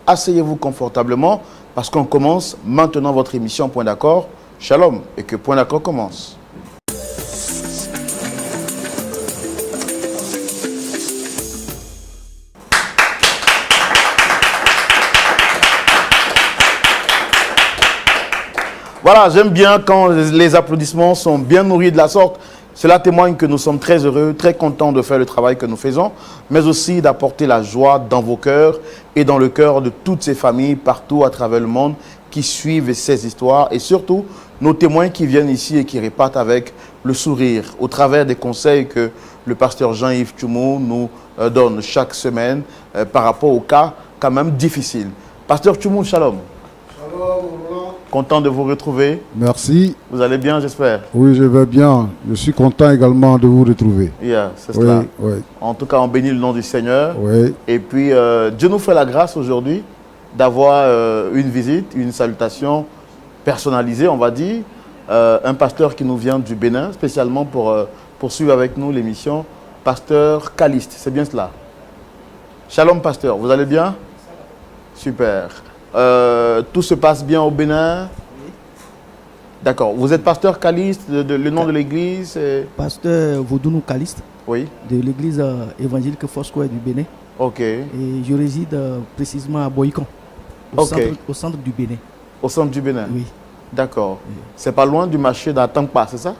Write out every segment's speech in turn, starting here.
asseyez-vous confortablement parce qu'on commence maintenant votre émission Point d'accord. Shalom et que Point d'accord commence. Voilà, j'aime bien quand les applaudissements sont bien nourris de la sorte. Cela témoigne que nous sommes très heureux, très contents de faire le travail que nous faisons, mais aussi d'apporter la joie dans vos cœurs et dans le cœur de toutes ces familles partout à travers le monde qui suivent ces histoires et surtout nos témoins qui viennent ici et qui repartent avec le sourire au travers des conseils que le pasteur Jean-Yves Tchoumou nous donne chaque semaine par rapport aux cas quand même difficiles. Pasteur Tchoumou, shalom. Shalom. Content de vous retrouver. Merci. Vous allez bien, j'espère? Oui, je vais bien. Je suis content également de vous retrouver. Yeah, c'est cela. Oui. En tout cas, on bénit le nom du Seigneur. Oui. Et puis, Dieu nous fait la grâce aujourd'hui d'avoir une visite, une salutation personnalisée, on va dire. Un pasteur qui nous vient du Bénin, spécialement pour poursuivre avec nous l'émission. Pasteur Caliste, c'est bien cela? Shalom, pasteur. Vous allez bien? Super. Tout se passe bien au Bénin? Oui. D'accord. Vous êtes pasteur Caliste, le nom de l'église? Pasteur Vaudounou Caliste. Oui. De l'église évangélique Foursquare du Bénin. Ok. Et je réside précisément à Boïcon, au centre du Bénin. Au centre du Bénin? Oui. D'accord. Oui. C'est pas loin du marché d'Atankpa, c'est ça?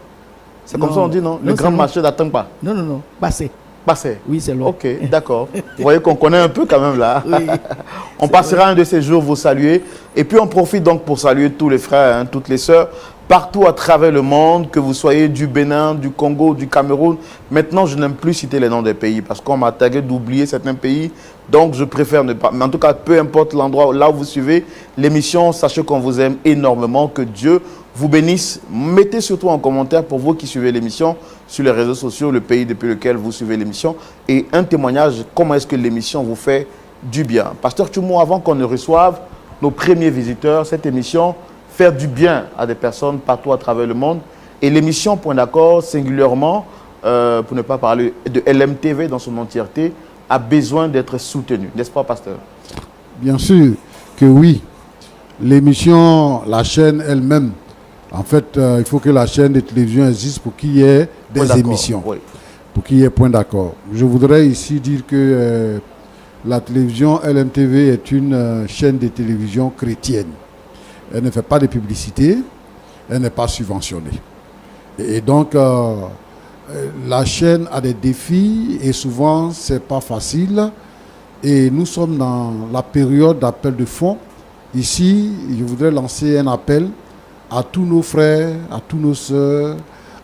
C'est comme ça on dit, non? Le grand marché d'Atankpa? Non. Passé. Passé. Oui, c'est loin. Ok, d'accord. Vous voyez qu'on connaît un peu quand même là. Oui. On passera un de ces jours vous saluer. Et puis on profite donc pour saluer tous les frères, toutes les sœurs, partout à travers le monde, que vous soyez du Bénin, du Congo, du Cameroun. Maintenant, je n'aime plus citer les noms des pays parce qu'on m'a tagué d'oublier certains pays. Donc je préfère ne pas. Mais en tout cas, peu importe l'endroit là où vous suivez l'émission, sachez qu'on vous aime énormément, que Dieu vous bénisse. Mettez surtout en commentaire pour vous qui suivez l'émission sur les réseaux sociaux, le pays depuis lequel vous suivez l'émission, et un témoignage, comment est-ce que l'émission vous fait du bien. Pasteur Tchoumou, avant qu'on ne reçoive nos premiers visiteurs, cette émission, faire du bien à des personnes partout à travers le monde, et l'émission Point d'accord, singulièrement, pour ne pas parler de LMTV dans son entièreté, a besoin d'être soutenue, n'est-ce pas, pasteur? Bien sûr que oui. L'émission, la chaîne elle-même, en fait, il faut que la chaîne de télévision existe pour qu'il y ait des émissions, oui. Pour qu'il y ait Point d'accord. Je voudrais ici dire que la télévision LMTV est une chaîne de télévision chrétienne. Elle ne fait pas de publicité, elle n'est pas subventionnée. Et donc, la chaîne a des défis et souvent, ce n'est pas facile. Et nous sommes dans la période d'appel de fonds. Ici, je voudrais lancer un appel à tous nos frères, à tous nos sœurs,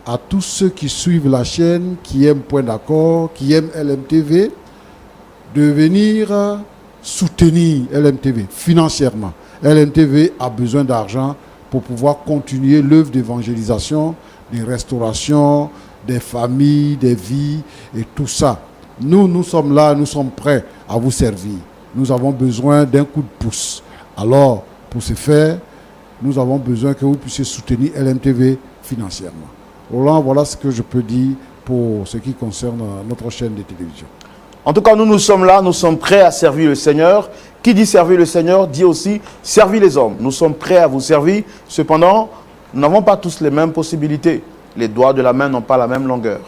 à tous ceux qui suivent la chaîne, qui aiment Point d'accord, qui aiment LMTV, de venir soutenir LMTV financièrement. LMTV a besoin d'argent pour pouvoir continuer l'œuvre d'évangélisation, de restauration, des familles, des vies et tout ça. Nous sommes là, nous sommes prêts à vous servir. Nous avons besoin d'un coup de pouce. Alors, pour ce faire, nous avons besoin que vous puissiez soutenir LMTV financièrement. Roland, voilà ce que je peux dire pour ce qui concerne notre chaîne de télévision. En tout cas, nous sommes là, nous sommes prêts à servir le Seigneur. Qui dit servir le Seigneur, dit aussi servir les hommes. Nous sommes prêts à vous servir. Cependant, nous n'avons pas tous les mêmes possibilités. Les doigts de la main n'ont pas la même longueur.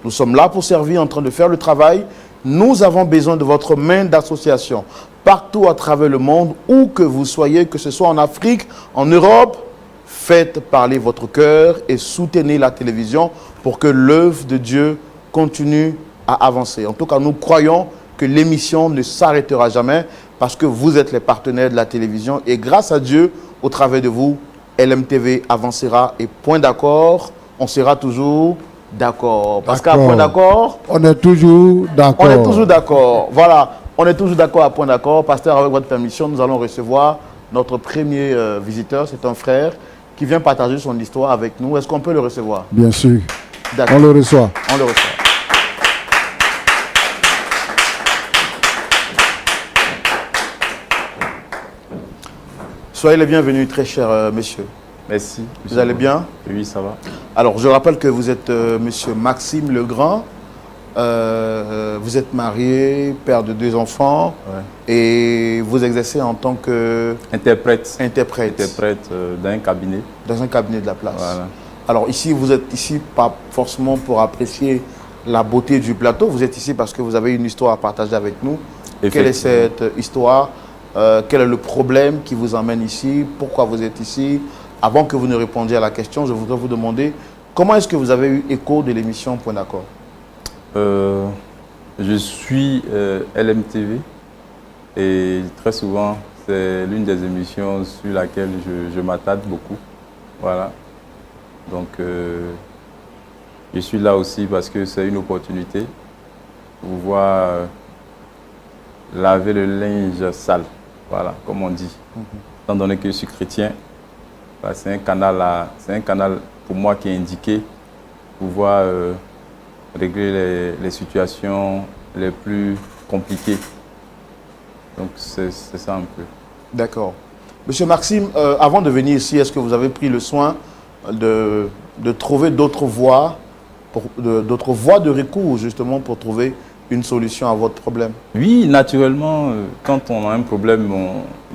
Nous sommes là pour servir, en train de faire le travail. Nous avons besoin de votre main d'association. Partout à travers le monde, où que vous soyez, que ce soit en Afrique, en Europe, faites parler votre cœur et soutenez la télévision pour que l'œuvre de Dieu continue à avancer. En tout cas, nous croyons que l'émission ne s'arrêtera jamais parce que vous êtes les partenaires de la télévision et grâce à Dieu, au travers de vous, LMTV avancera et Point d'accord, on sera toujours d'accord. Parce qu'à Point d'accord, on est toujours d'accord. On est toujours d'accord. Voilà, on est toujours d'accord à Point d'accord. Pasteur, avec votre permission, nous allons recevoir notre premier visiteur. C'est un frère qui vient partager son histoire avec nous. Est-ce qu'on peut le recevoir? Bien sûr. D'accord. On le reçoit. On le reçoit. Soyez les bienvenus, très cher monsieur. Merci. Vous allez bien? Oui, ça va. Alors, je rappelle que vous êtes monsieur Maxime Legrand. Vous êtes marié, père de 2 enfants, et vous exercez en tant que... Interprète. Interprète dans un cabinet. Dans un cabinet de la place. Voilà. Alors ici, vous êtes ici pas forcément pour apprécier la beauté du plateau, vous êtes ici parce que vous avez une histoire à partager avec nous. Quelle est cette histoire? Quel est le problème qui vous emmène ici? Pourquoi vous êtes ici? Avant que vous ne répondiez à la question, je voudrais vous demander comment est-ce que vous avez eu écho de l'émission Point d'accord? Je suis LMTV et très souvent, c'est l'une des émissions sur laquelle je m'attarde beaucoup. Voilà. Donc, je suis là aussi parce que c'est une opportunité pour voir laver le linge sale, voilà, comme on dit. Étant donné que je suis chrétien, bah, c'est un canal pour moi qui est indiqué pour pouvoir régler les situations les plus compliquées. Donc c'est ça un peu. D'accord. Monsieur Maxime, avant de venir ici, est-ce que vous avez pris le soin de trouver d'autres voies de recours justement pour trouver une solution à votre problème? Oui, naturellement, quand on a un problème,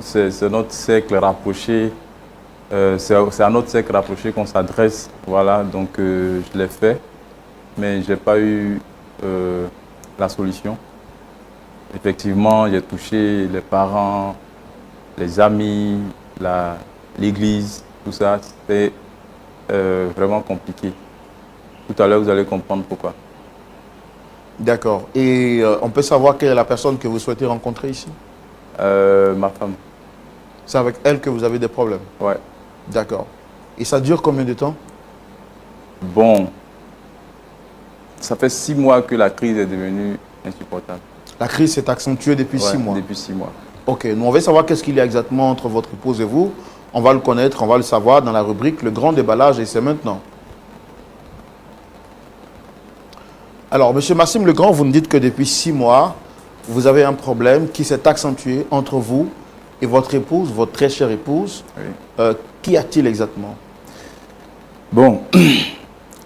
c'est notre cercle rapproché. C'est à notre cercle rapproché qu'on s'adresse. Voilà, donc je l'ai fait, mais je n'ai pas eu la solution. Effectivement, j'ai touché les parents, les amis, l'église, tout ça. C'était vraiment compliqué. Tout à l'heure, vous allez comprendre pourquoi. D'accord. Et on peut savoir quelle est la personne que vous souhaitez rencontrer ici? Ma femme. C'est avec elle que vous avez des problèmes? Ouais. D'accord. Et ça dure combien de temps? Bon, ça fait 6 mois que la crise est devenue insupportable. La crise s'est accentuée depuis 6 mois? Depuis 6 mois. Ok, nous on va savoir qu'est-ce qu'il y a exactement entre votre épouse et vous. On va le connaître, on va le savoir dans la rubrique Le Grand Déballage et c'est maintenant. Alors, monsieur Maxime Legrand, vous me dites que depuis 6 mois, vous avez un problème qui s'est accentué entre vous et votre épouse, votre très chère épouse. Oui. Qu'y a-t-il exactement? Bon,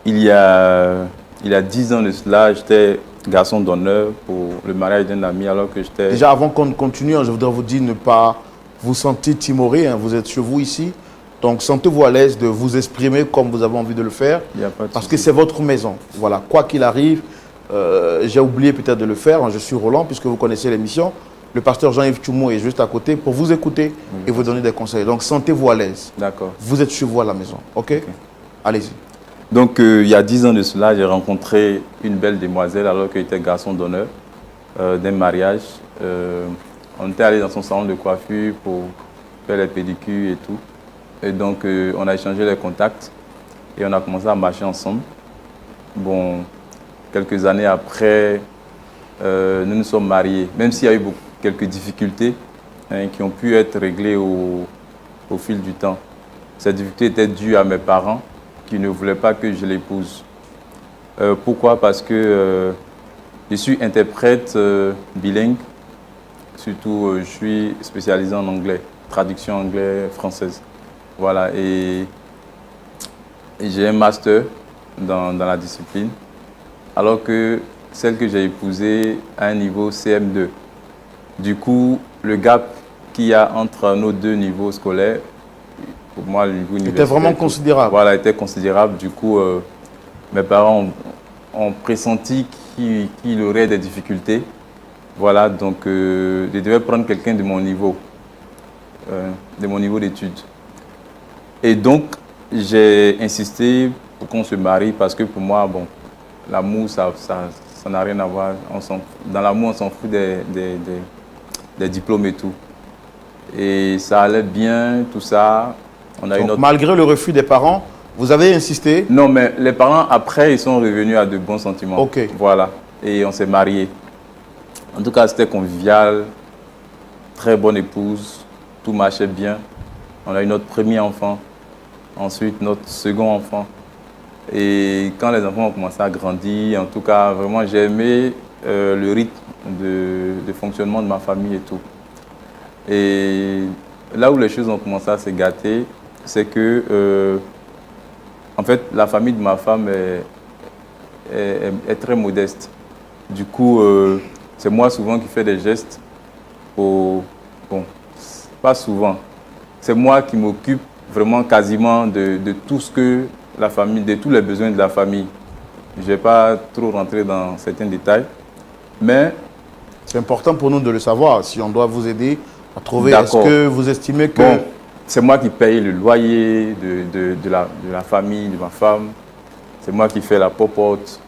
il y a 10 ans de cela, j'étais garçon d'honneur pour le mariage d'un ami alors que j'étais... Déjà, avant qu'on continue, je voudrais vous dire ne pas vous sentir timoré. Hein, vous êtes chez vous ici. Donc, sentez-vous à l'aise de vous exprimer comme vous avez envie de le faire. Il y a pas de parce souci. que c'est votre maison. Voilà, quoi qu'il arrive, j'ai oublié peut-être de le faire. Hein, je suis Roland, puisque vous connaissez l'émission. Le pasteur Jean-Yves Tchoumou est juste à côté pour vous écouter et vous donner des conseils. Donc, sentez-vous à l'aise. D'accord. Vous êtes chez vous à la maison. OK? Allez-y. Donc, il y a 10 ans de cela, j'ai rencontré une belle demoiselle alors qu'elle était garçon d'honneur d'un mariage. On était allé dans son salon de coiffure pour faire les pédicures et tout. Et donc, on a échangé les contacts et on a commencé à marcher ensemble. Bon, quelques années après, nous nous sommes mariés, même s'il y a eu quelques difficultés qui ont pu être réglées au fil du temps. Ces difficultés étaient dues à mes parents qui ne voulaient pas que je l'épouse. Pourquoi? Parce que je suis interprète bilingue, surtout je suis spécialisé en anglais, traduction anglais-française. Voilà, et j'ai un master dans la discipline, alors que celle que j'ai épousée a un niveau CM2. Du coup, le gap qu'il y a entre nos deux niveaux scolaires, pour moi, le niveau universitaire... C'était vraiment considérable. Voilà, était considérable. Du coup, mes parents ont pressenti qu'il aurait des difficultés. Voilà, donc je devais prendre quelqu'un de mon niveau d'études. Et donc, j'ai insisté pour qu'on se marie parce que pour moi, bon, l'amour, ça n'a rien à voir. Dans l'amour, on s'en fout des diplômes et tout. Et ça allait bien, tout ça. On a Donc, malgré le refus des parents, vous avez insisté? Non, mais les parents, après, ils sont revenus à de bons sentiments. Ok. Voilà. Et on s'est mariés. En tout cas, c'était convivial. Très bonne épouse. Tout marchait bien. On a eu notre premier enfant. Ensuite, notre second enfant. Et quand les enfants ont commencé à grandir, en tout cas, vraiment, j'ai aimé le rythme de fonctionnement de ma famille et tout. Et là où les choses ont commencé à se gâter, c'est que, en fait, la famille de ma femme est très modeste. Du coup, c'est moi souvent qui fais des gestes. Bon, pas souvent. C'est moi qui m'occupe vraiment quasiment de tout ce que la famille, de tous les besoins de la famille. Je ne vais pas trop rentrer dans certains détails, mais... C'est important pour nous de le savoir, si on doit vous aider à trouver. Est-ce que vous estimez que... Bon, c'est moi qui paye le loyer de la famille, de ma femme. C'est moi qui fais la popote,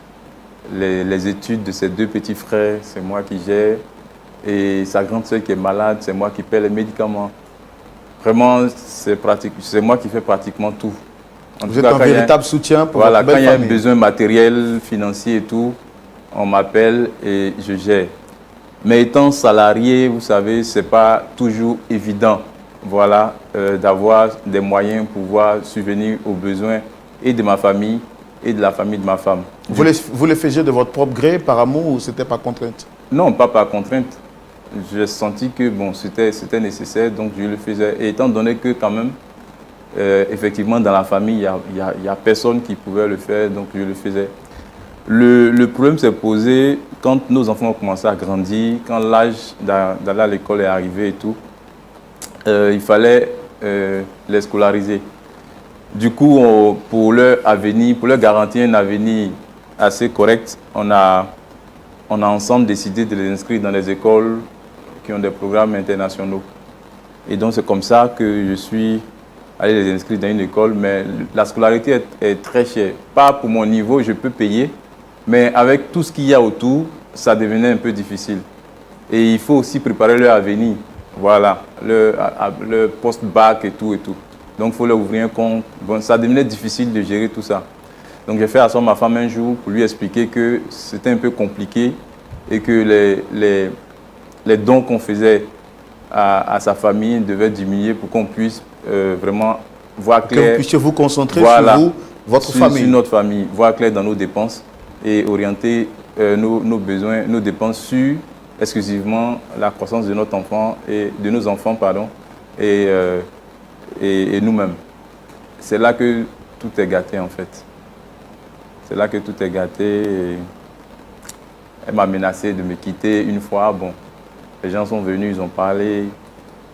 les études de ses 2 petits frères, c'est moi qui gère. Et sa grande sœur qui est malade, c'est moi qui paie les médicaments. Vraiment, c'est moi qui fais pratiquement tout. Vous êtes un véritable soutien pour votre belle famille. Quand il y a un besoin matériel, financier et tout, on m'appelle et je gère. Mais étant salarié, vous savez, ce n'est pas toujours évident voilà, d'avoir des moyens pour pouvoir subvenir aux besoins et de ma famille et de la famille de ma femme. Vous les faisiez de votre propre gré, par amour, ou c'était par contrainte? Non, pas par contrainte. J'ai senti que bon, c'était nécessaire, donc je le faisais. Et étant donné que quand même, effectivement, dans la famille, il y a personne qui pouvait le faire, donc je le faisais. Le problème s'est posé quand nos enfants ont commencé à grandir, quand l'âge d'aller à l'école est arrivé et tout. Il fallait les scolariser. Du coup, pour leur avenir, pour leur garantir un avenir assez correct, on a ensemble décidé de les inscrire dans les écoles qui ont des programmes internationaux. Et donc, c'est comme ça que je suis allé les inscrire dans une école, mais la scolarité est très chère. Pas pour mon niveau, je peux payer, mais avec tout ce qu'il y a autour, ça devenait un peu difficile. Et il faut aussi préparer leur avenir. Voilà, le post-bac et tout et tout. Donc, il faut leur ouvrir un compte. Bon, ça devenait difficile de gérer tout ça. Donc, j'ai fait asseoir ma femme un jour pour lui expliquer que c'était un peu compliqué et que les dons qu'on faisait à sa famille devaient diminuer pour qu'on puisse vraiment voir clair. Que vous puissiez vous concentrer sur vous, votre famille. Sur notre famille, voir clair dans nos dépenses et orienter nos besoins, nos dépenses sur exclusivement la croissance de notre enfant et de nos enfants, pardon, et nous-mêmes. C'est là que tout est gâté en fait. C'est là que tout est gâté. Et elle m'a menacé de me quitter une fois. Bon, les gens sont venus, ils ont parlé,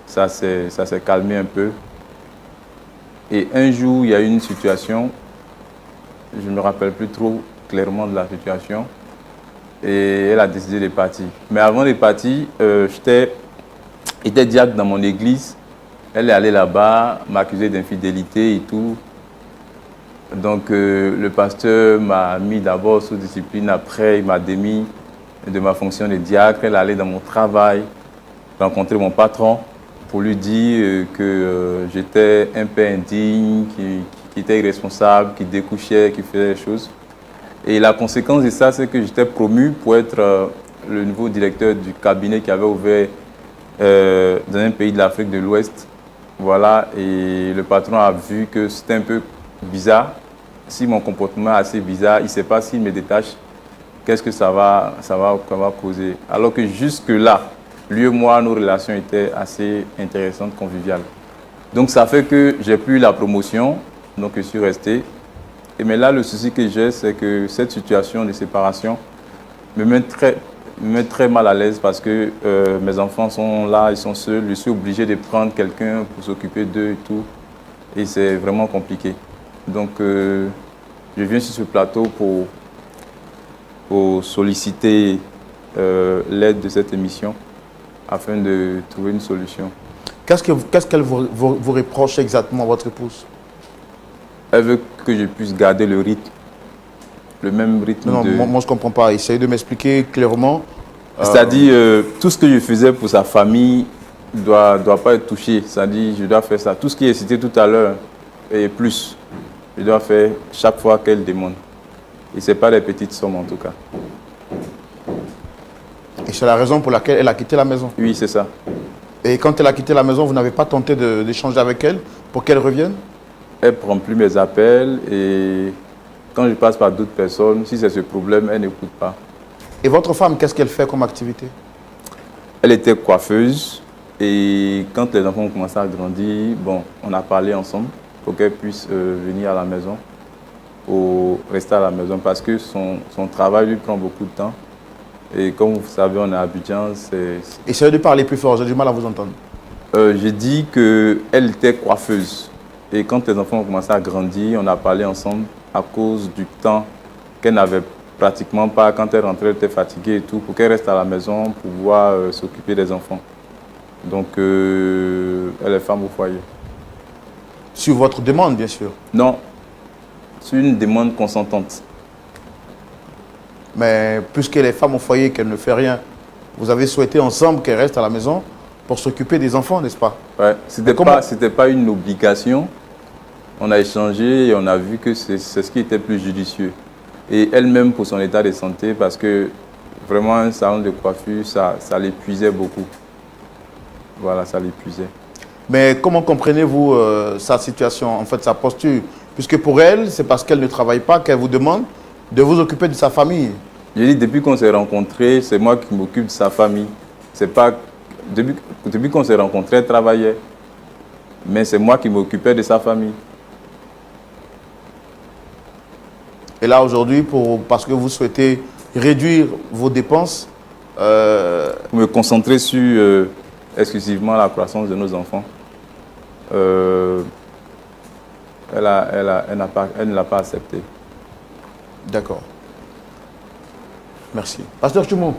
ça s'est calmé un peu. Et un jour, il y a eu une situation, je ne me rappelle plus trop clairement de la situation, et elle a décidé de partir. Mais avant de partir, j'étais diacre dans mon église. Elle est allée là-bas, m'accuser d'infidélité et tout. Donc le pasteur m'a mis d'abord sous discipline, après il m'a démis de ma fonction de diacre. Elle est allée dans mon travail, rencontrer mon patron pour lui dire que j'étais un peu indigne, qui était irresponsable, qui découchait, qui faisait des choses. Et la conséquence de ça, c'est que j'étais promu pour être le nouveau directeur du cabinet qui avait ouvert dans un pays de l'Afrique de l'Ouest. Voilà, et le patron a vu que c'était un peu bizarre. Si mon comportement est assez bizarre, il ne sait pas s'il me détache, qu'est-ce que ça va causer. Alors que jusque-là, lui et moi, nos relations étaient assez intéressantes, conviviales. Donc ça fait que j'ai pu la promotion, donc je suis resté. Mais là, le souci que j'ai, c'est que cette situation de séparation me met très mal à l'aise parce que mes enfants sont là, ils sont seuls. Je suis obligé de prendre quelqu'un pour s'occuper d'eux et tout. Et c'est vraiment compliqué. Donc, je viens sur ce plateau pour solliciter l'aide de cette émission afin de trouver une solution. Qu'est-ce qu'elle vous reproche exactement, votre épouse? Elle veut que je puisse garder le rythme, le même rythme. Non, moi je ne comprends pas. Essayez de m'expliquer clairement. C'est-à-dire, tout ce que je faisais pour sa famille ne doit pas être touché. C'est-à-dire, je dois faire ça. Tout ce qui est cité tout à l'heure et plus, je dois faire chaque fois qu'elle demande. Et ce n'est pas des petites sommes en tout cas. Et c'est la raison pour laquelle elle a quitté la maison? Oui, c'est ça. Et quand elle a quitté la maison, vous n'avez pas tenté d'échanger avec elle pour qu'elle revienne? Elle ne prend plus mes appels et quand je passe par d'autres personnes, si c'est ce problème, elle n'écoute pas. Et votre femme, qu'est-ce qu'elle fait comme activité? Elle était coiffeuse et quand les enfants ont commencé à grandir, bon, on a parlé ensemble pour qu'elle puisse venir à la maison ou rester à la maison parce que son travail lui prend beaucoup de temps. Et comme vous savez, on est à Abidjan. Essayez de parler plus fort, j'ai du mal à vous entendre. J'ai dit qu'elle était coiffeuse. Et quand les enfants ont commencé à grandir, on a parlé ensemble à cause du temps qu'elle n'avait pratiquement pas. Quand elle rentrait, elle était fatiguée et tout, pour qu'elle reste à la maison pour pouvoir s'occuper des enfants. Donc, elle est femme au foyer. Sur votre demande, bien sûr. Non, c'est une demande consentante. Mais puisqu'elle est femme au foyer, qu'elle ne fait rien, vous avez souhaité ensemble qu'elle reste à la maison pour s'occuper des enfants, n'est-ce pas? Ouais, c'était pas une obligation. On a échangé et on a vu que c'est ce qui était plus judicieux. Et elle-même pour son état de santé, parce que vraiment un salon de coiffure, ça l'épuisait beaucoup. Voilà, ça l'épuisait. Mais comment comprenez-vous sa situation, en fait, sa posture? Puisque pour elle, c'est parce qu'elle ne travaille pas qu'elle vous demande de vous occuper de sa famille. J'ai dit, depuis qu'on s'est rencontrés, c'est moi qui m'occupe de sa famille. C'est pas... Depuis qu'on s'est rencontrés, elle travaillait. Mais c'est moi qui m'occupais de sa famille. Et là, aujourd'hui, parce que vous souhaitez réduire vos dépenses... Pour me concentrer sur exclusivement la croissance de nos enfants. Elle ne l'a pas accepté. D'accord. Merci. Pasteur Tchoumou,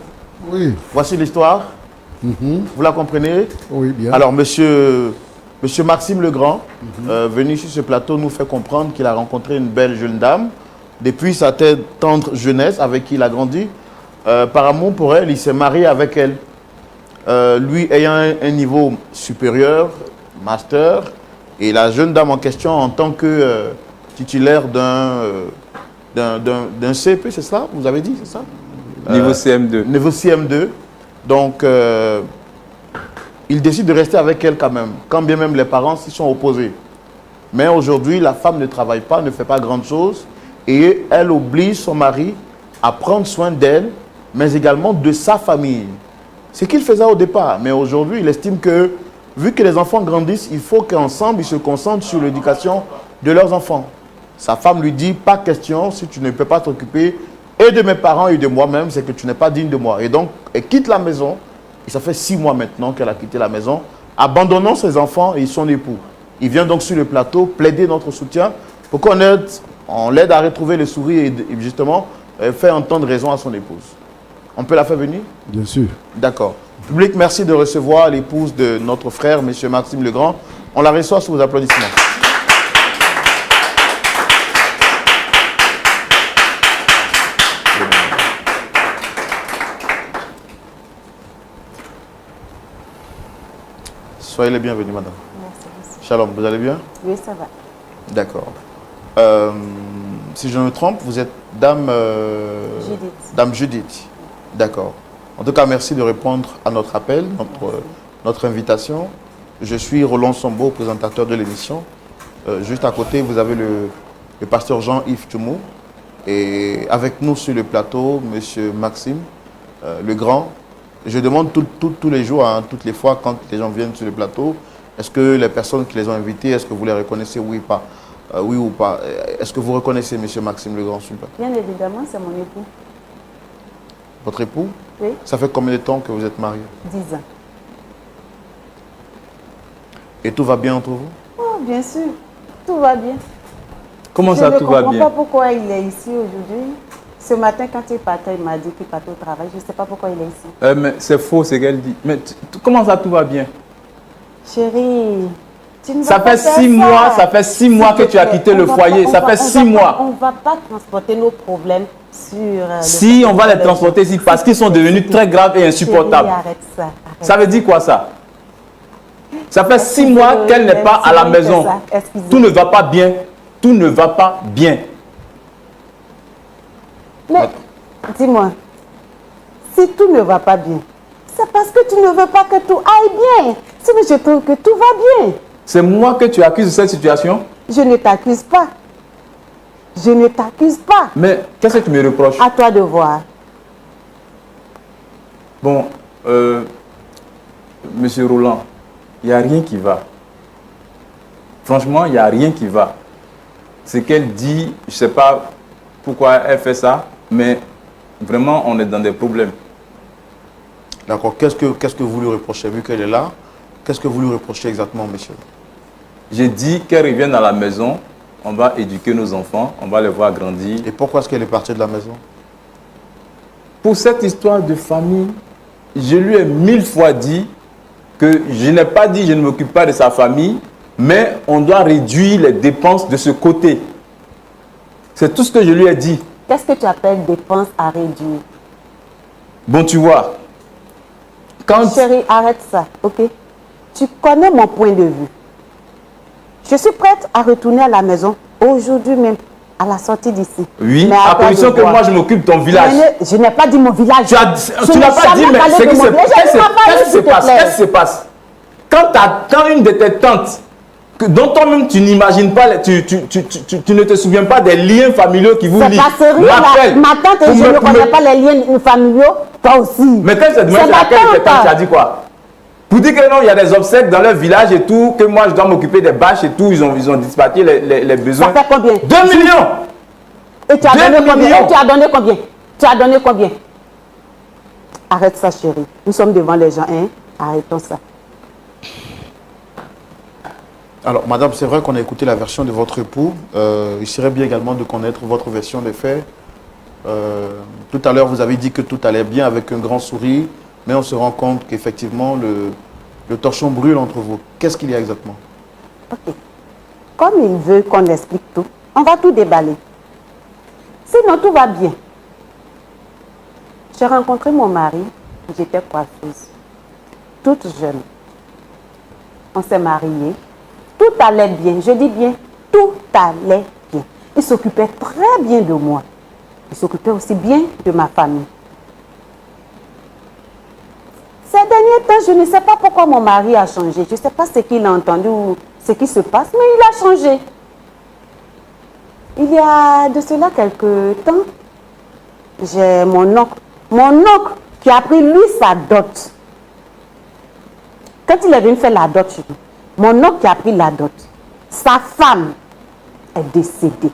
Oui. voici l'histoire. Vous la comprenez? Oui, bien. Alors, monsieur Maxime Legrand, venu sur ce plateau, nous fait comprendre qu'il a rencontré une belle jeune dame depuis sa tendre jeunesse, avec qui il a grandi. Par amour pour elle, il s'est marié avec elle. Lui ayant un niveau supérieur, master, et la jeune dame en question en tant que titulaire d'un CP, c'est ça? Vous avez dit, c'est ça? Niveau CM2. Niveau CM2. Donc, il décide de rester avec elle quand même, quand bien même les parents s'y sont opposés. Mais aujourd'hui, la femme ne travaille pas, ne fait pas grand-chose, et elle oblige son mari à prendre soin d'elle, mais également de sa famille. Ce qu'il faisait au départ. Mais aujourd'hui, il estime que, vu que les enfants grandissent, il faut qu'ensemble, ils se concentrent sur l'éducation de leurs enfants. Sa femme lui dit, pas question, si tu ne peux pas t'occuper et de mes parents et de moi-même, c'est que tu n'es pas digne de moi. Et donc, elle quitte la maison, et ça fait 6 mois maintenant qu'elle a quitté la maison, abandonnant ses enfants et son époux. Il vient donc sur le plateau plaider notre soutien pour qu'on l'aide à retrouver le sourire et justement faire entendre raison à son épouse. On peut la faire venir? Bien sûr. D'accord. Public, merci de recevoir l'épouse de notre frère, M. Maxime Legrand. On la reçoit sous vos applaudissements. Soyez les bienvenus, madame. Merci. Shalom, vous allez bien? Oui, ça va. D'accord. Si je ne me trompe, vous êtes dame... Judith. Dame Judith. D'accord. En tout cas, merci de répondre à notre appel, notre invitation. Je suis Roland Sombo, présentateur de l'émission. Juste à côté, vous avez le pasteur Jean-Yves Tchoumou. Et avec nous sur le plateau, M. Maxime Legrand. Je demande tous les jours, hein, toutes les fois, quand les gens viennent sur le plateau, est-ce que les personnes qui les ont invités, est-ce que vous les reconnaissez, oui ou pas? Oui ou pas? Est-ce que vous reconnaissez M. Maxime Legrand sur le plateau? Bien évidemment, c'est mon époux. Votre époux? Oui. Ça fait combien de temps que vous êtes mariés? 10 ans. Et tout va bien entre vous? Oh, bien sûr. Tout va bien. Comment ça, tout va bien? Je ne comprends pas pourquoi il est ici aujourd'hui. Ce matin, quand il partait, il m'a dit qu'il partait au travail. Je ne sais pas pourquoi il est ici. Mais c'est faux, c'est qu'elle dit. Mais comment ça, tout va bien? Chérie, tu ne vas Ça pas fait faire 6 mois, ça. ça fait 6 mois que tu as quitté le foyer. Ça fait 6 mois. On ne va pas transporter nos problèmes sur... Si, on va les transporter ici parce qu'ils sont devenus très graves et insupportables. Chérie, arrête ça. Arrête. Ça veut dire quoi ça? Ça fait 6 mois qu'elle n'est pas à la maison. Tout ne va pas bien. Tout ne va pas bien. Mais, dis-moi, si tout ne va pas bien, c'est parce que tu ne veux pas que tout aille bien. Sinon, je trouve que tout va bien. C'est moi que tu accuses de cette situation? Je ne t'accuse pas. Je ne t'accuse pas. Mais qu'est-ce que tu me reproches? À toi de voir. Bon, Monsieur Roland, il n'y a rien qui va. Franchement, il n'y a rien qui va. Ce qu'elle dit, je ne sais pas pourquoi elle fait ça, mais vraiment, on est dans des problèmes. D'accord. Qu'est-ce que vous lui reprochez, vu qu'elle est là? Qu'est-ce que vous lui reprochez exactement, monsieur? J'ai dit qu'elle revienne à la maison, on va éduquer nos enfants, on va les voir grandir. Et pourquoi est-ce qu'elle est partie de la maison? Pour cette histoire de famille, je lui ai 1000 fois dit que je n'ai pas dit je ne m'occupe pas de sa famille, mais on doit réduire les dépenses de ce côté. C'est tout ce que je lui ai dit. Qu'est-ce que tu appelles dépenses à réduire? Bon, tu vois. Chérie, arrête ça, ok? Tu connais mon point de vue. Je suis prête à retourner à la maison aujourd'hui même, à la sortie d'ici. Oui, mais à condition que moi je m'occupe de ton village. Je n'ai pas dit mon village. Tu n'as pas dit, mais ce qui se passe, qu'est-ce qui se passe? Quand une de tes tantes, dont toi-même tu n'imagines pas, tu ne te souviens pas des liens familiaux qui vous lient. C'est pas sérieux, ma tante, je ne connais pas les liens familiaux, toi aussi. Mais quand je te demande laquelle de tes tantes, tu as dit quoi? Pour dire que non, il y a des obsèques dans leur village et tout, que moi je dois m'occuper des bâches et tout, ils ont dispatché les besoins. Ça fait combien? 2 millions. Et tu as donné combien? Et tu as donné combien? Tu as donné combien? Arrête ça, chérie. Nous sommes devant les gens, hein? Arrêtons ça. Alors, madame, c'est vrai qu'on a écouté la version de votre époux. Il serait bien également de connaître votre version des faits. Tout à l'heure, vous avez dit que tout allait bien avec un grand sourire, mais on se rend compte qu'effectivement, le torchon brûle entre vous. Qu'est-ce qu'il y a exactement? Ok. Comme il veut qu'on explique tout, on va tout déballer. Sinon, tout va bien. J'ai rencontré mon mari, j'étais coiffeuse, toute jeune. On s'est mariés. Tout allait bien, je dis bien, tout allait bien. Il s'occupait très bien de moi. Il s'occupait aussi bien de ma famille. Ces derniers temps, je ne sais pas pourquoi mon mari a changé. Je ne sais pas ce qu'il a entendu ou ce qui se passe, mais il a changé. Il y a de cela quelques temps, j'ai mon oncle qui a pris lui sa dot. Quand il est venu faire la dot chez nous, mon oncle qui a pris la dot, sa femme est décédée.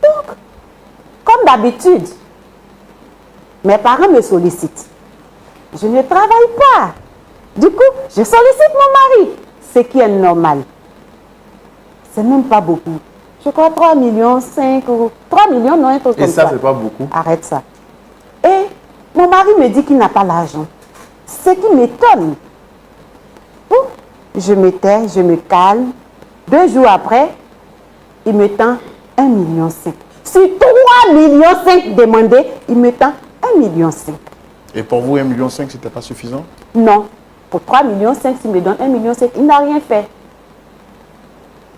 Donc, comme d'habitude, mes parents me sollicitent. Je ne travaille pas. Du coup, je sollicite mon mari, ce qui est normal. C'est même pas beaucoup. Je crois 3 millions, 5 ou 3 millions, non, un truc comme ça. Et ça, c'est pas beaucoup. Arrête ça. Et mon mari me dit qu'il n'a pas l'argent. Ce qui m'étonne. Je me tais, je me calme. 2 jours après, il me tend 1,5 million. Sur 3,5 millions demandés, il me tend 1,5 million. Et pour vous, 1,5 million, c'était pas suffisant? Non. Pour 3,5 millions, s'il me donne 1,5 million, il n'a rien fait.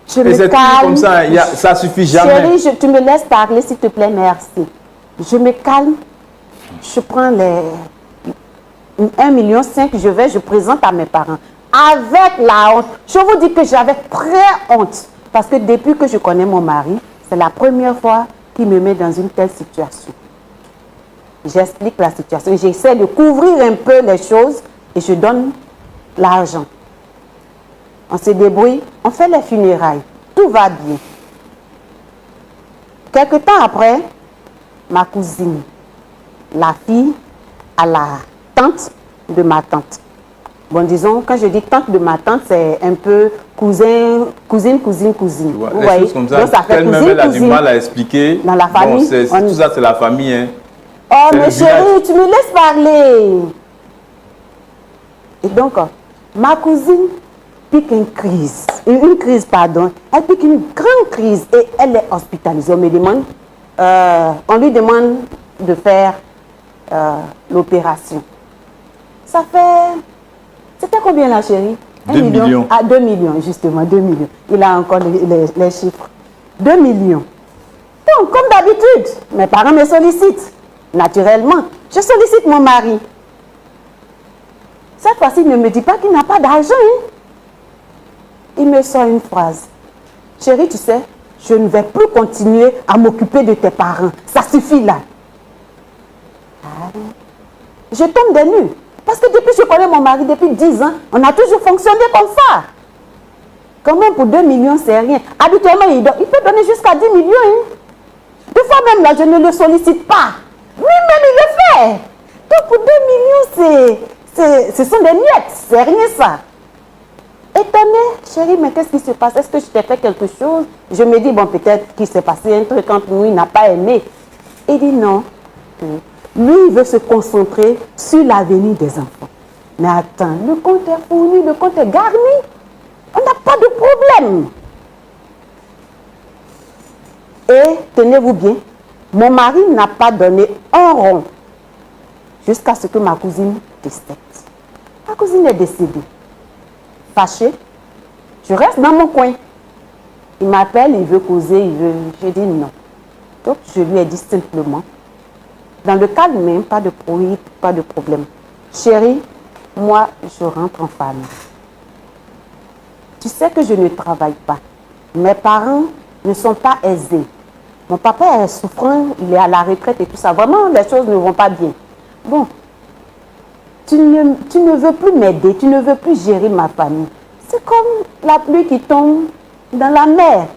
Je me calme. Comme ça, ça suffit jamais. Chérie, tu me laisses parler, s'il te plaît, merci. Je me calme. Je prends les 1,5 million, je présente à mes parents. Avec la honte. Je vous dis que j'avais très honte. Parce que depuis que je connais mon mari, c'est la première fois qu'il me met dans une telle situation. J'explique la situation. J'essaie de couvrir un peu les choses et je donne l'argent. On se débrouille, on fait les funérailles. Tout va bien. Quelque temps après, ma cousine, la fille à la tante de ma tante. Bon, disons, quand je dis tante de ma tante, c'est un peu cousine. Vous voyez? Choses comme ça, donc, ça fait cousine, elle a du mal à expliquer. Dans la famille. Bon, tout ça, c'est la famille. Hein. Oh, mais chérie, tu me laisses parler. Et donc, ma cousine pique une crise. Elle pique une grande crise et elle est hospitalisée. On lui demande de faire l'opération. Ça fait... C'était combien là, chérie? 2 millions. Ah, 2 millions, justement, 2 millions. Il a encore les chiffres. 2 millions. Donc, comme d'habitude, mes parents me sollicitent. Naturellement, je sollicite mon mari. Cette fois-ci, il ne me dit pas qu'il n'a pas d'argent. Hein? Il me sort une phrase. Chérie, tu sais, je ne vais plus continuer à m'occuper de tes parents. Ça suffit là. Je tombe des nues. Parce que depuis que je connais mon mari, depuis 10 ans, on a toujours fonctionné comme ça. Quand même pour 2 millions, c'est rien. Habituellement, il peut donner jusqu'à 10 millions. Hein. Des fois même là, je ne le sollicite pas. Lui-même, il le fait. Donc pour 2 millions, ce sont des miettes, c'est rien ça. Étonnée, chérie, mais qu'est-ce qui se passe? Est-ce que je t'ai fait quelque chose? Je me dis, bon, peut-être qu'il s'est passé un truc entre nous, il n'a pas aimé. Il dit non. Lui, il veut se concentrer sur l'avenir des enfants. Mais attends, le compte est fourni, le compte est garni. On n'a pas de problème. Et tenez-vous bien, mon mari n'a pas donné un rond jusqu'à ce que ma cousine décède. Ma cousine est décédée. Fâchée, je reste dans mon coin. Il m'appelle, il veut causer, je dis non. Donc je lui ai dit simplement, dans le calme même, pas de bruit, pas de problème. Chérie, moi je rentre en famille. Tu sais que je ne travaille pas. Mes parents ne sont pas aisés. Mon papa est souffrant, il est à la retraite et tout ça. Vraiment, les choses ne vont pas bien. Bon, tu ne veux plus m'aider, tu ne veux plus gérer ma famille. C'est comme la pluie qui tombe dans la mer.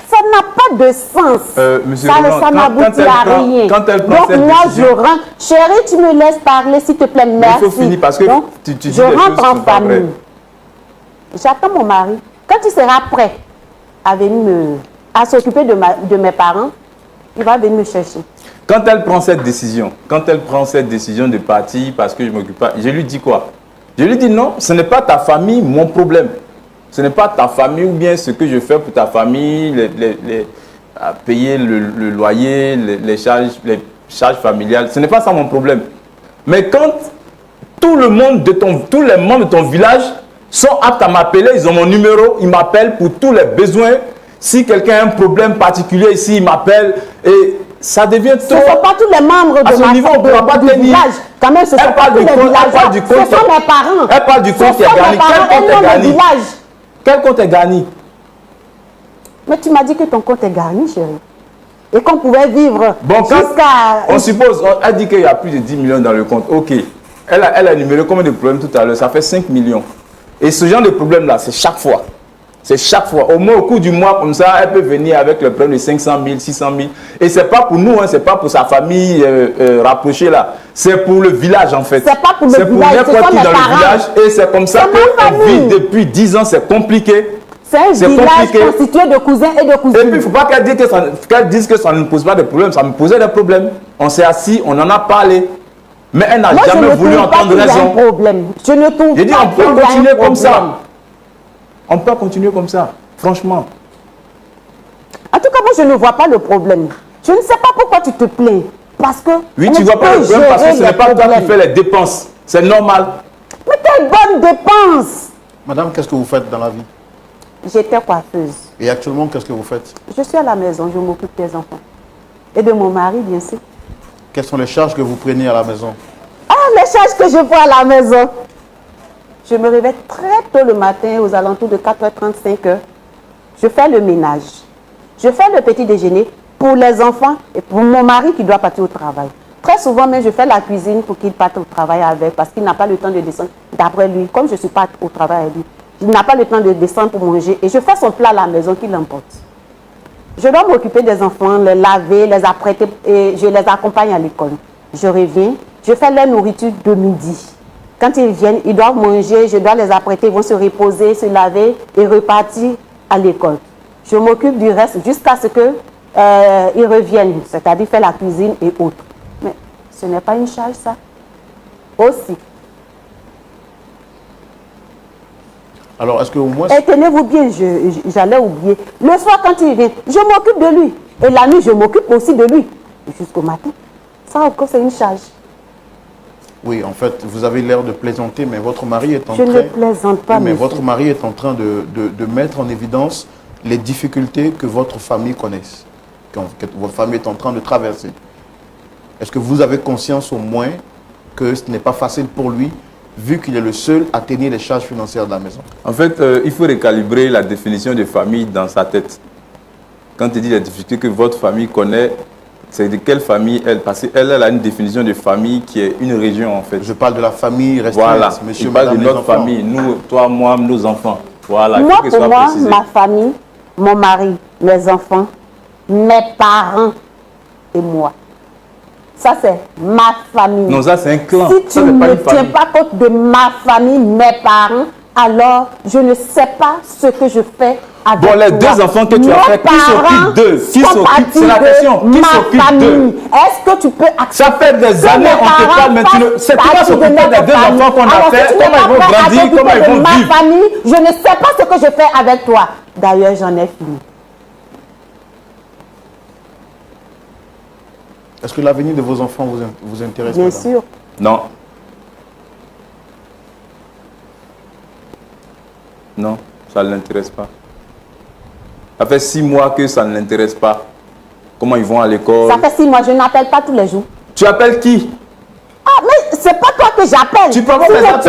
Ça n'a pas de sens. Monsieur Ça n'aboutit à rien. Quand elle prend donc moi, je rentre. Chérie, tu me laisses parler, s'il te plaît, merci. Il faut finir parce que donc, tu dis je des rentre choses en qui sont pas vraies. famille. J'attends mon mari. Quand il sera prêt à s'occuper de mes parents, il va venir me chercher. Quand elle prend cette décision, de partir parce que je ne m'occupe pas, je lui dis quoi? Je lui dis non, ce n'est pas ta famille mon problème. Ce n'est pas ta famille ou bien ce que je fais pour ta famille, payer le loyer, les charges familiales. Ce n'est pas ça mon problème. Mais quand tous les membres de ton village sont aptes à m'appeler, ils ont mon numéro, ils m'appellent pour tous les besoins. Si quelqu'un a un problème particulier ici, il m'appelle et ça devient trop. Ce ne sont pas tous les membres du village. Quand même, ce sont pas tous les villageois. Ce sont mes parents. Elle parle du compte qui est garni. Quel compte est garni? Quel compte est garni? Mais tu m'as dit que ton compte est garni, chérie. Et qu'on pouvait vivre jusqu'à... On suppose, elle dit qu'il y a plus de 10 millions dans le compte. Ok. Elle a énuméré combien de problèmes tout à l'heure? Ça fait 5 millions. Et ce genre de problème-là, c'est chaque fois. C'est chaque fois. Au moins, au cours du mois, comme ça, elle peut venir avec le problème de 500 000, 600 000. Et ce n'est pas pour nous, hein, ce n'est pas pour sa famille rapprochée là. C'est pour le village en fait. C'est pas pour le village, c'est pour n'importe qui dans le village. Et c'est comme ça qu'on vit depuis 10 ans. C'est compliqué. C'est un village constitué de cousins et de cousines. Et puis, il ne faut pas qu'elle dise que ça ne pose pas de problème. Ça me posait des problèmes. On s'est assis, on en a parlé. Mais elle n'a jamais voulu entendre raison. Je ne trouve J'ai dit, on peut continuer comme ça. On peut continuer comme ça, franchement. En tout cas, moi, je ne vois pas le problème. Je ne sais pas pourquoi tu te plains. Parce que... Oui, tu ne vois pas le problème parce que ce n'est pas toi qui fais les dépenses. C'est normal. Mais quelle bonne dépense! Madame, qu'est-ce que vous faites dans la vie? J'étais coiffeuse. Et actuellement, qu'est-ce que vous faites? Je suis à la maison, je m'occupe des enfants. Et de mon mari, bien sûr. Quelles sont les charges que vous prenez à la maison? Ah, les charges que je prends à la maison. Je me réveille très tôt le matin, aux alentours de 4h30, 5h. Je fais le ménage. Je fais le petit déjeuner pour les enfants et pour mon mari qui doit partir au travail. Très souvent, même, je fais la cuisine pour qu'il parte au travail avec parce qu'il n'a pas le temps de descendre. D'après lui, comme je ne suis pas au travail avec lui, il n'a pas le temps de descendre pour manger. Et je fais son plat à la maison qu'il emporte. Je dois m'occuper des enfants, les laver, les apprêter et je les accompagne à l'école. Je reviens, je fais leur nourriture de midi. Quand ils viennent, ils doivent manger, je dois les apprêter, ils vont se reposer, se laver et repartir à l'école. Je m'occupe du reste jusqu'à ce qu'ils reviennent, c'est-à-dire faire la cuisine et autres. Mais ce n'est pas une charge, ça. Aussi. Alors, est-ce que au moins... Et tenez-vous bien, j'allais oublier. Le soir, quand il vient, je m'occupe de lui. Et la nuit, je m'occupe aussi de lui. Jusqu'au matin. Ça encore, c'est une charge. Oui, en fait, vous avez l'air de plaisanter, mais votre mari est en train... Je ne plaisante pas, mais votre mari est en train de mettre en évidence les difficultés que votre famille connaisse, que votre famille est en train de traverser. Est-ce que vous avez conscience au moins que ce n'est pas facile pour lui, vu qu'il est le seul à tenir les charges financières de la maison? En fait, il faut recalibrer la définition de famille dans sa tête. Quand il dit les difficultés que votre famille connaît, c'est de quelle famille elle? Parce qu'elle a une définition de famille qui est une région en fait. Je parle de la famille restreinte, voilà. monsieur, je parle madame, de notre famille, nous, toi, moi, nos enfants. Voilà. Moi, pour moi, ma famille, mon mari, mes enfants, mes parents et moi. Ça, c'est ma famille. Non, ça, c'est un clan. Si tu ne tiens pas compte de ma famille, mes parents, alors je ne sais pas ce que je fais avec toi. Bon, les deux enfants que tu as fait, qui s'occupe d'eux? Qui s'occupe? C'est la question. Qui s'occupe d'eux? Est-ce que tu peux accepter? Ça fait des années on te parle, mais c'est toi s'occuper des deux enfants qu'on a fait. Comment ils vont grandir? Comment ils vont vivre? Ma famille, je ne sais pas ce que je fais avec toi. D'ailleurs, j'en ai fini. Est-ce que l'avenir de vos enfants vous intéresse? Bien sûr. Non. Non, ça ne l'intéresse pas. Ça fait 6 mois que ça ne l'intéresse pas. Comment ils vont à l'école? Ça fait 6 mois, je n'appelle pas tous les jours. Tu appelles qui? Ah, mais c'est pas toi que j'appelle. Tu si tu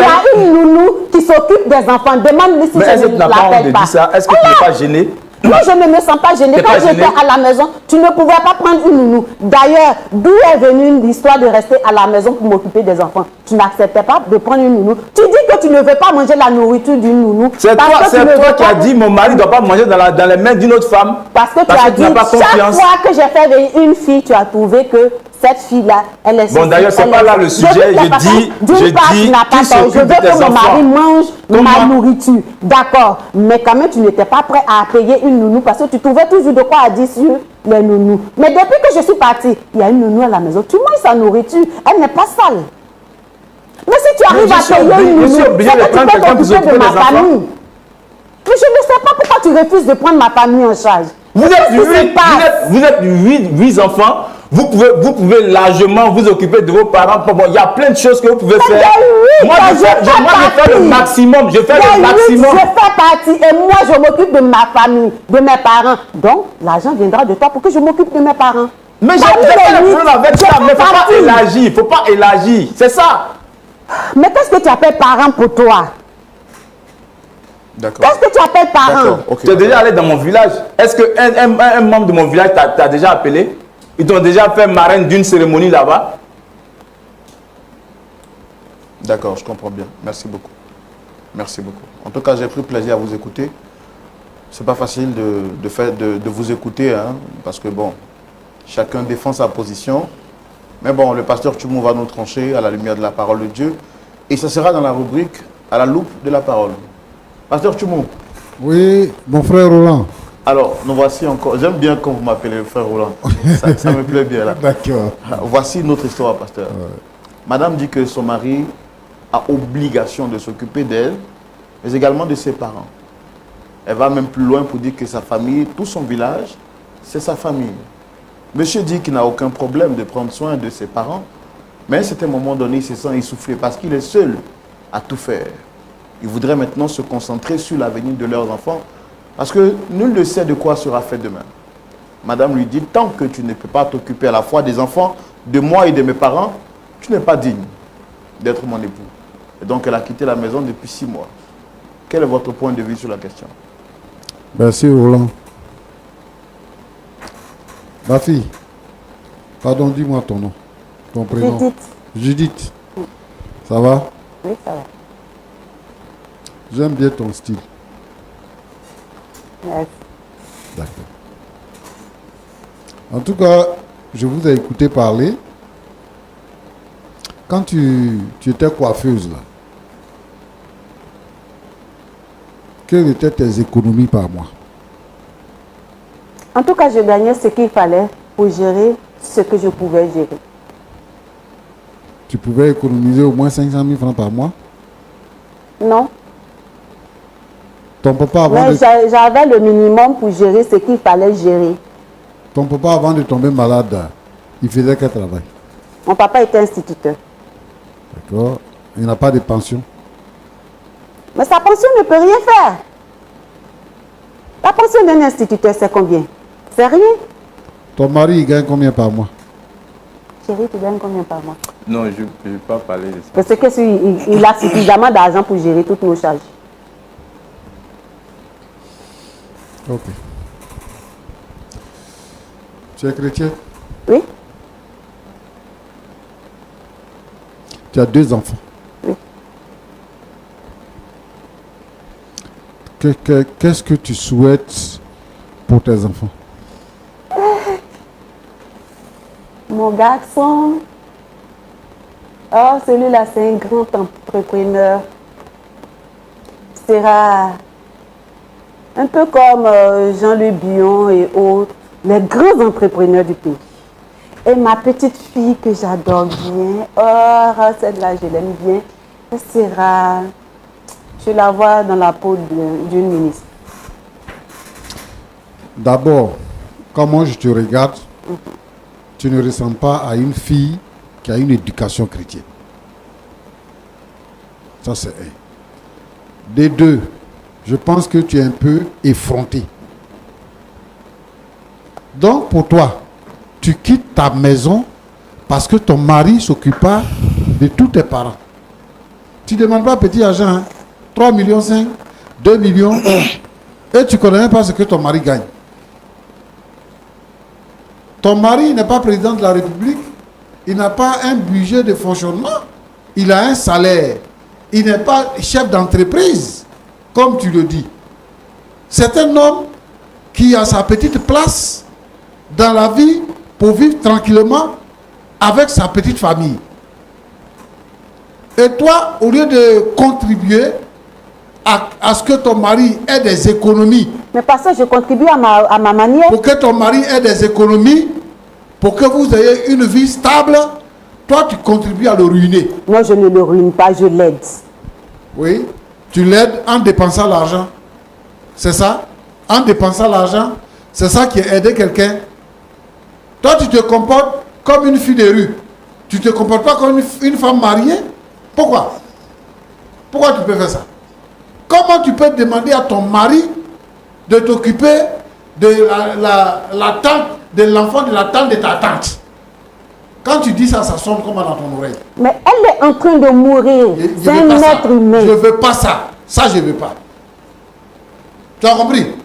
as une nounou qui s'occupe des enfants, demande-lui si je ne l'appelle pas. Est-ce que tu n'es pas gêné? Moi, je ne me sens pas gênée. Quand j'étais à la maison, tu ne pouvais pas prendre une nounou. D'ailleurs, d'où est venue l'histoire de rester à la maison pour m'occuper des enfants? Tu n'acceptais pas de prendre une nounou. Tu dis que tu ne veux pas manger la nourriture d'une nounou. C'est toi qui as dit mon mari ne doit pas manger dans les mains d'une autre femme. Parce que tu as dit, chaque fois que j'ai fait venir une fille, tu as trouvé que cette fille-là, elle est... Bon, d'ailleurs, c'est pas là le sujet. Je veux que mon mari mange ma nourriture. D'accord. Mais quand même, tu n'étais pas prêt à payer une nounou parce que tu trouvais toujours de quoi à dire sur les nounous. Mais depuis que je suis partie, il y a une nounou à la maison. Tu manges sa nourriture. Elle n'est pas sale. Mais si tu arrives à payer une nounou, c'est que tu peux t'occuper de ma famille. Mais je ne sais pas pourquoi tu refuses de prendre ma famille en charge. Vous êtes 8 enfants. Vous pouvez largement vous occuper de vos parents. Bon, il y a plein de choses que vous pouvez faire. Moi, je fais le maximum. Je fais le maximum. Je fais partie et moi, je m'occupe de ma famille, de mes parents. Donc, l'argent viendra de toi pour que je m'occupe de mes parents. Mais j'ai pas de problème avec ça. Mais il ne faut pas élargir. Il ne faut pas élargir. C'est ça. Mais qu'est-ce que tu appelles parent pour toi? D'accord. Qu'est-ce que tu appelles parent? Okay, tu es déjà allé dans mon village. Est-ce qu'un membre de mon village t'a déjà appelé? Ils t'ont déjà fait marraine d'une cérémonie là-bas? D'accord, je comprends bien. Merci beaucoup. Merci beaucoup. En tout cas, j'ai pris plaisir à vous écouter. C'est pas facile de vous écouter, hein, parce que bon, chacun défend sa position. Mais bon, le pasteur Tchoumou va nous trancher à la lumière de la parole de Dieu. Et ça sera dans la rubrique à la loupe de la parole. Pasteur Tchoumou. Oui, mon frère Roland. Alors, nous voici encore. J'aime bien quand vous m'appelez le frère Roland. Ça me plaît bien là. D'accord. Voici notre histoire, pasteur. Ouais. Madame dit que son mari a obligation de s'occuper d'elle, mais également de ses parents. Elle va même plus loin pour dire que sa famille, tout son village, c'est sa famille. Monsieur dit qu'il n'a aucun problème de prendre soin de ses parents, mais à un certain moment donné, il se sent essoufflé parce qu'il est seul à tout faire. Il voudrait maintenant se concentrer sur l'avenir de leurs enfants parce que nul ne sait de quoi sera fait demain. Madame lui dit, tant que tu ne peux pas t'occuper à la fois des enfants, de moi et de mes parents, tu n'es pas digne d'être mon époux. Et donc elle a quitté la maison depuis 6 mois. Quel est votre point de vue sur la question? Merci Roland. Ma fille, pardon, dis-moi ton nom, ton prénom. Judith. Judith. Ça va? Oui, ça va. J'aime bien ton style. Merci. D'accord. En tout cas, je vous ai écouté parler. Quand tu étais coiffeuse, là, quelles étaient tes économies par mois? En tout cas, je gagnais ce qu'il fallait pour gérer ce que je pouvais gérer. Tu pouvais économiser au moins 500 000 francs par mois? Non. Ton papa avant mais j'avais le minimum pour gérer ce qu'il fallait gérer. Ton papa, avant de tomber malade, il faisait quel travail? Mon papa était instituteur. D'accord. Il n'a pas de pension? Mais sa pension ne peut rien faire. La pension d'un instituteur, c'est combien? C'est rien. Ton mari, il gagne combien par mois? Chérie, tu gagnes combien par mois? Non, je ne vais pas parler de ça. Parce que il a suffisamment d'argent pour gérer toutes nos charges. Ok. Tu es chrétien? Oui. Tu as 2 enfants? Oui. Qu'est-ce que tu souhaites pour tes enfants? Mon garçon Oh, celui-là, c'est un grand entrepreneur. Sera un peu comme Jean-Louis Billon et autres, les grands entrepreneurs du pays. Et ma petite fille que j'adore bien, oh, celle-là, je l'aime bien, elle sera, je la vois dans la peau d'une ministre. D'abord, comment je te regarde, tu ne ressembles pas à une fille qui a une éducation chrétienne. Ça, c'est un. Des deux, je pense que tu es un peu effronté. Donc, pour toi, tu quittes ta maison parce que ton mari s'occupa de tous tes parents. Tu ne demandes pas petit argent, hein? 3,5 millions, 2 millions, et tu ne connais même pas ce que ton mari gagne. Ton mari n'est pas président de la République, il n'a pas un budget de fonctionnement, il a un salaire. Il n'est pas chef d'entreprise, comme tu le dis. C'est un homme qui a sa petite place dans la vie pour vivre tranquillement avec sa petite famille. Et toi, au lieu de contribuer à ce que ton mari ait des économies. Mais parce que je contribue à ma manière. Pour que ton mari ait des économies, pour que vous ayez une vie stable, toi, tu contribues à le ruiner. Non, je ne le ruine pas, je l'aide. Oui, tu l'aides en dépensant l'argent. C'est ça? En dépensant l'argent, c'est ça qui est aider quelqu'un. Toi, tu te comportes comme une fille de rue. Tu ne te comportes pas comme une femme mariée. Pourquoi? Pourquoi tu peux faire ça? Comment tu peux demander à ton mari de t'occuper de la tante, de l'enfant de la tante de ta tante? Quand tu dis ça, ça sonne comme dans ton oreille. Mais elle est en train de mourir. C'est un être humain. Je ne veux pas ça. Ça, je ne veux pas. Tu as compris?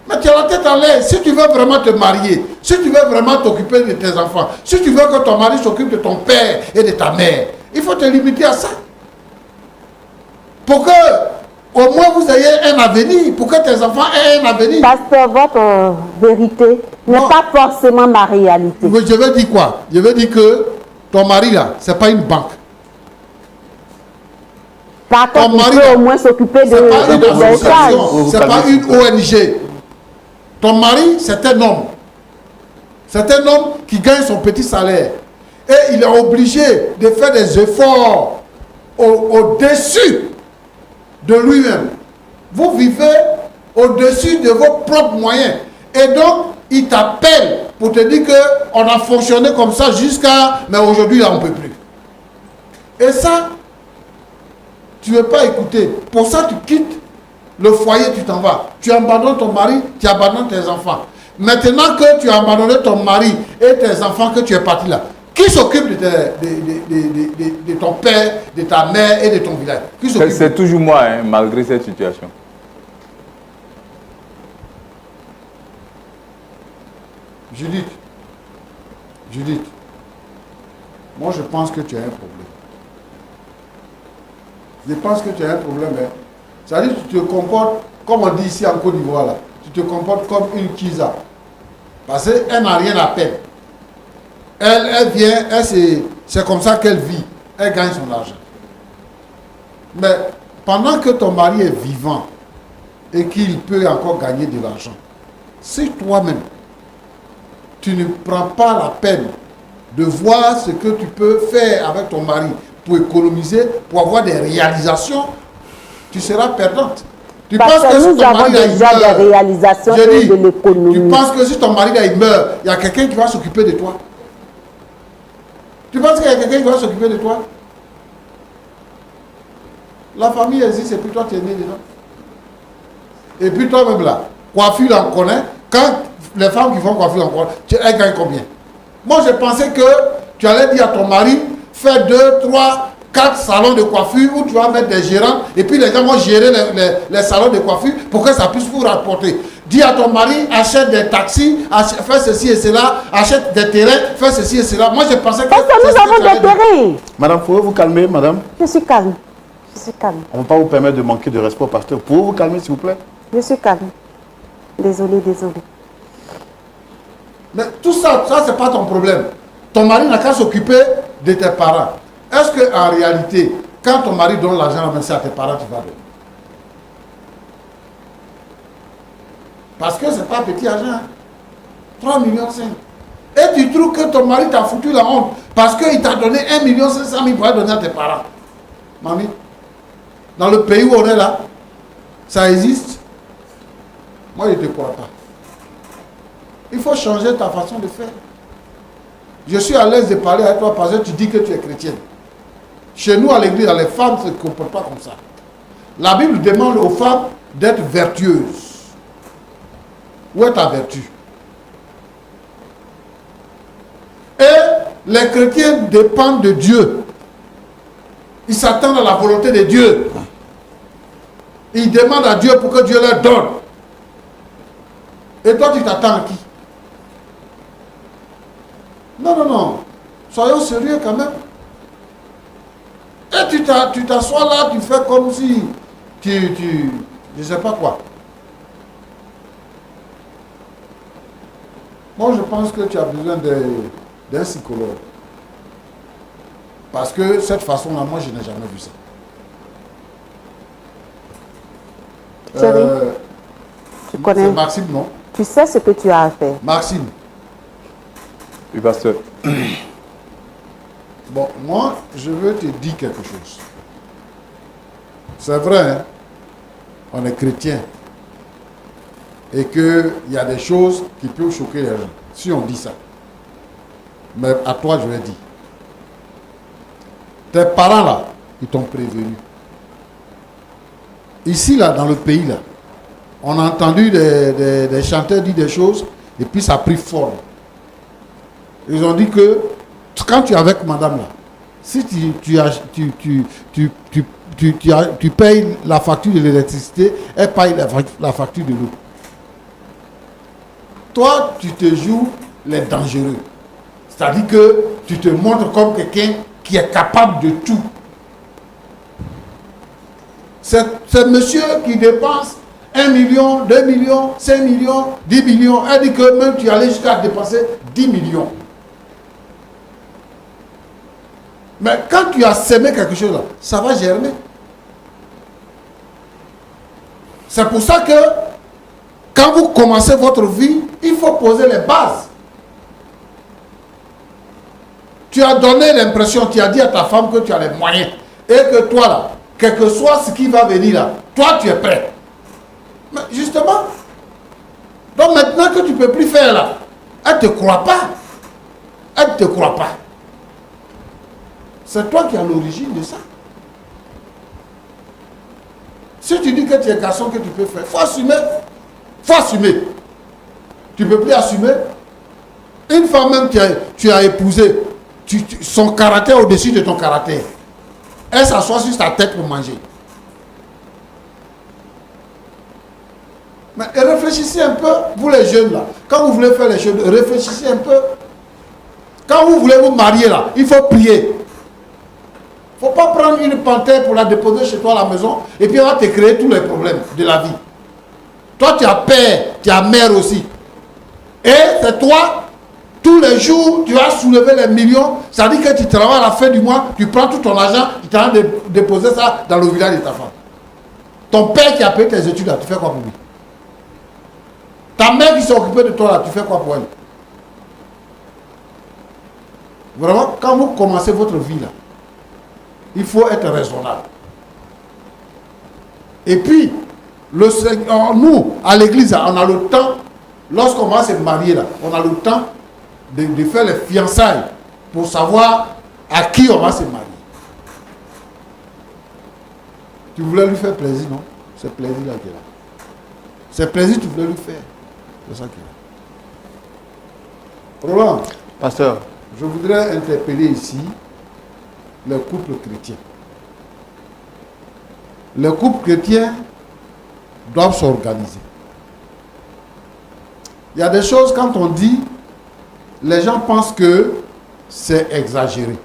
Mais tu as la tête en l'air. Si tu veux vraiment te marier, si tu veux vraiment t'occuper de tes enfants, si tu veux que ton mari s'occupe de ton père et de ta mère, il faut te limiter à ça. Pour que, au moins, vous ayez un avenir. Pour que tes enfants aient un avenir. Pasteur, votre vérité n'est pas forcément ma réalité. Mais je veux dire quoi? Je veux dire que ton mari, là, ce n'est pas une banque. Par contre, il peut au moins s'occuper de c'est pas une ONG. Ton mari, c'est un homme. C'est un homme qui gagne son petit salaire. Et il est obligé de faire des efforts au-dessus de lui-même. Vous vivez au-dessus de vos propres moyens. Et donc, il t'appelle pour te dire qu'on a fonctionné comme ça jusqu'à... Mais aujourd'hui, là, on ne peut plus. Et ça, tu ne veux pas écouter. Pour ça, tu quittes le foyer, tu t'en vas. Tu abandonnes ton mari, tu abandonnes tes enfants. Maintenant que tu as abandonné ton mari et tes enfants, que tu es parti là, qui s'occupe de ton père, de ta mère et de ton village? C'est toujours moi, hein, malgré cette situation. Judith, moi je pense que tu as un problème. Je pense que tu as un problème. Hein. C'est-à-dire que tu te comportes, comme on dit ici en Côte d'Ivoire, là, tu te comportes comme une kisa. Parce qu'elle n'a rien à perdre. Elle vient, c'est comme ça qu'elle vit. Elle gagne son argent. Mais pendant que ton mari est vivant et qu'il peut encore gagner de l'argent, si toi-même, tu ne prends pas la peine de voir ce que tu peux faire avec ton mari pour économiser, pour avoir des réalisations, tu seras perdante. Tu penses que si nous avons déjà des réalisations de l'économie. Tu penses que si ton mari là, il meurt, il y a quelqu'un qui va s'occuper de toi? Tu penses qu'il y a quelqu'un qui va s'occuper de toi? La famille existe et puis toi tu es né dedans. Et puis toi-même là, coiffure là on connaît. Quand les femmes qui font coiffure on connaît, elles gagnent combien? Moi je pensais que tu allais dire à ton mari, fais 2, 3, 4 salons de coiffure où tu vas mettre des gérants et puis les gens vont gérer les salons de coiffure pour que ça puisse vous rapporter. Dis à ton mari, achète des taxis, fais ceci et cela, achète des terrains, fais ceci et cela. Moi, je pensais que... Parce que nous avons des terrains. Madame, pouvez-vous calmer, madame? Je suis calme. Je suis calme. On ne va pas vous permettre de manquer de respect au pasteur. Pouvez-vous vous calmer, s'il vous plaît? Je suis calme. Désolé. Mais tout ça, c'est pas ton problème. Ton mari n'a qu'à s'occuper de tes parents, est-ce qu'en réalité, quand ton mari donne l'argent à tes parents, tu vas donner? Parce que ce n'est pas petit argent. 3,5 millions. Et tu trouves que ton mari t'a foutu la honte parce qu'il t'a donné 1,5 million pour donner à tes parents. Mamie, dans le pays où on est là, ça existe. Moi, je ne te crois pas. Il faut changer ta façon de faire. Je suis à l'aise de parler avec toi parce que tu dis que tu es chrétienne. Chez nous, à l'église, les femmes ne se comportent pas comme ça. La Bible demande aux femmes d'être vertueuses. Où est ta vertu? Et les chrétiens dépendent de Dieu. Ils s'attendent à la volonté de Dieu. Ils demandent à Dieu pour que Dieu leur donne. Et toi, tu t'attends à qui? Non, non, non. Soyons sérieux quand même. Et tu t'assois là, tu fais comme si je ne sais pas quoi. Moi, je pense que tu as besoin d'un psychologue. Parce que cette façon-là, moi, je n'ai jamais vu ça. Tu connais. C'est Maxime, non? Tu sais ce que tu as à faire. Maxime. Oui, pasteur. Bon, moi, je veux te dire quelque chose. C'est vrai, hein? On est chrétien. Et qu'il y a des choses qui peuvent choquer les gens, si on dit ça. Mais à toi, je vais dire. Tes parents, là, ils t'ont prévenu. Ici, là, dans le pays, là, on a entendu des chanteurs dire des choses, et puis ça a pris forme. Ils ont dit que, quand tu es avec madame, là, si tu payes la facture de l'électricité, elle paye la facture de l'eau. Toi, tu te joues les dangereux. C'est-à-dire que tu te montres comme quelqu'un qui est capable de tout. C'est monsieur qui dépense 1 million, 2 millions, 5 millions, 10 millions. Elle dit que même tu allais jusqu'à dépenser 10 millions. Mais quand tu as semé quelque chose là, ça va germer. C'est pour ça que quand vous commencez votre vie, il faut poser les bases. Tu as donné l'impression, tu as dit à ta femme que tu as les moyens. Et que toi là, quel que soit ce qui va venir là, toi tu es prêt. Mais justement, donc maintenant que tu ne peux plus faire là, elle ne te croit pas. Elle ne te croit pas. C'est toi qui es à l'origine de ça. Si tu dis que tu es garçon, que tu peux faire, il faut assumer. Il faut assumer. Tu ne peux plus assumer. Une femme même que tu as épousée, son caractère au-dessus de ton caractère. Elle s'assoit sur ta tête pour manger. Mais réfléchissez un peu, vous les jeunes là. Quand vous voulez faire les choses, réfléchissez un peu. Quand vous voulez vous marier là, il faut prier. Il ne faut pas prendre une panthère pour la déposer chez toi à la maison et puis on va te créer tous les problèmes de la vie. Toi, tu as père, tu as mère aussi. Et c'est toi, tous les jours, tu vas soulever les millions. Ça dit que tu travailles à la fin du mois, tu prends tout ton argent, tu t'en de déposer ça dans le village de ta femme. Ton père qui a payé tes études là, tu fais quoi pour lui? Ta mère qui s'est occupée de toi là, tu fais quoi pour elle? Vraiment, quand vous commencez votre vie là, il faut être raisonnable. Et puis, nous, à l'église, on a le temps, lorsqu'on va se marier, là, on a le temps de faire les fiançailles pour savoir à qui on va se marier. Tu voulais lui faire plaisir, non? C'est plaisir là qui est là. C'est plaisir que tu voulais lui faire. C'est ça qui est là. Roland, pasteur, je voudrais interpeller ici les couples chrétiens. Les couples chrétiens doivent s'organiser. Il y a des choses, quand on dit, les gens pensent que c'est exagéré.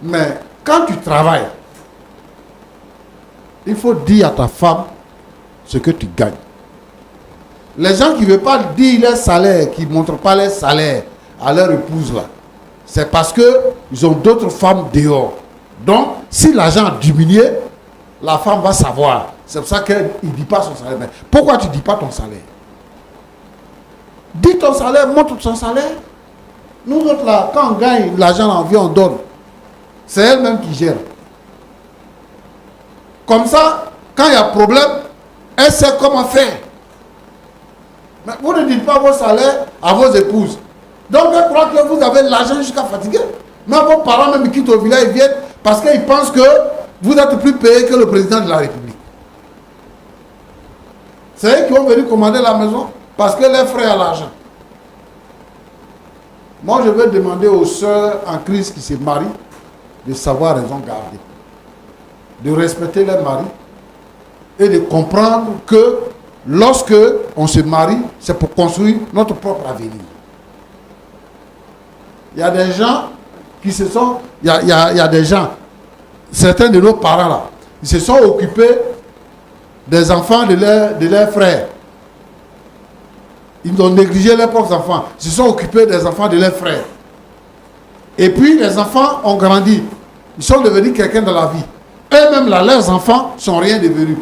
Mais quand tu travailles, il faut dire à ta femme ce que tu gagnes. Les gens qui ne veulent pas dire leur salaire, qui ne montrent pas leur salaire à leur épouse là, c'est parce qu'ils ont d'autres femmes dehors. Donc, si l'argent a diminué, la femme va savoir. C'est pour ça qu'il ne dit pas son salaire. Mais pourquoi tu ne dis pas ton salaire? Dis ton salaire, montre ton salaire. Nous autres là, quand on gagne l'argent, on vient, on donne. C'est elle-même qui gère. Comme ça, quand il y a problème, elle sait comment faire. Mais vous ne dites pas vos salaires à vos épouses. Donc, elle croit que vous avez l'argent jusqu'à fatiguer. Mais vos parents même quittent au village, ils viennent parce qu'ils pensent que vous êtes plus payé que le président de la République. C'est eux qui ont venu commander la maison parce que les frères ont l'argent. Moi, je vais demander aux sœurs en crise qui se marient de savoir raison garder, de respecter leurs maris et de comprendre que lorsque on se marie, c'est pour construire notre propre avenir. Il y a des gens qui se sont... Il y a des gens, certains de nos parents là, ils se sont occupés des enfants de leurs frères. Ils ont négligé leurs propres enfants. Ils se sont occupés des enfants de leurs frères. Et puis les enfants ont grandi. Ils sont devenus quelqu'un dans la vie. Eux-mêmes là, leurs enfants ne sont rien devenus.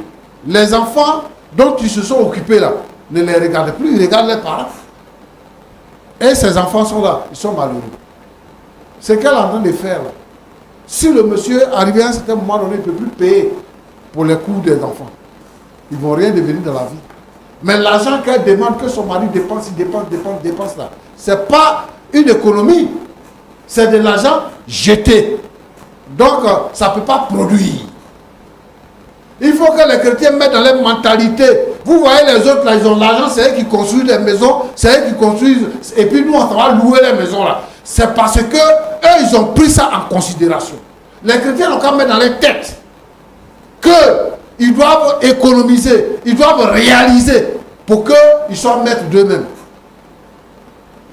Les enfants dont ils se sont occupés là, ne les regardent plus, ils regardent leurs parents. Et ces enfants sont là, ils sont malheureux. C'est qu'elle est en train de faire là. Si le monsieur arrivé à un certain moment donné, il ne peut plus payer pour les coûts des enfants. Ils ne vont rien devenir dans la vie. Mais l'argent qu'elle demande que son mari dépense, il dépense là. Ce n'est pas une économie. C'est de l'argent jeté. Donc, ça ne peut pas produire. Il faut que les chrétiens mettent dans leur mentalité. Vous voyez les autres là, ils ont l'argent, c'est eux qui construisent des maisons, c'est eux qui construisent. Et puis nous, on va louer les maisons là. C'est parce que eux, ils ont pris ça en considération. Les chrétiens n'ont qu'à mettre dans leur tête qu'ils doivent économiser, ils doivent réaliser pour qu'ils soient maîtres d'eux-mêmes.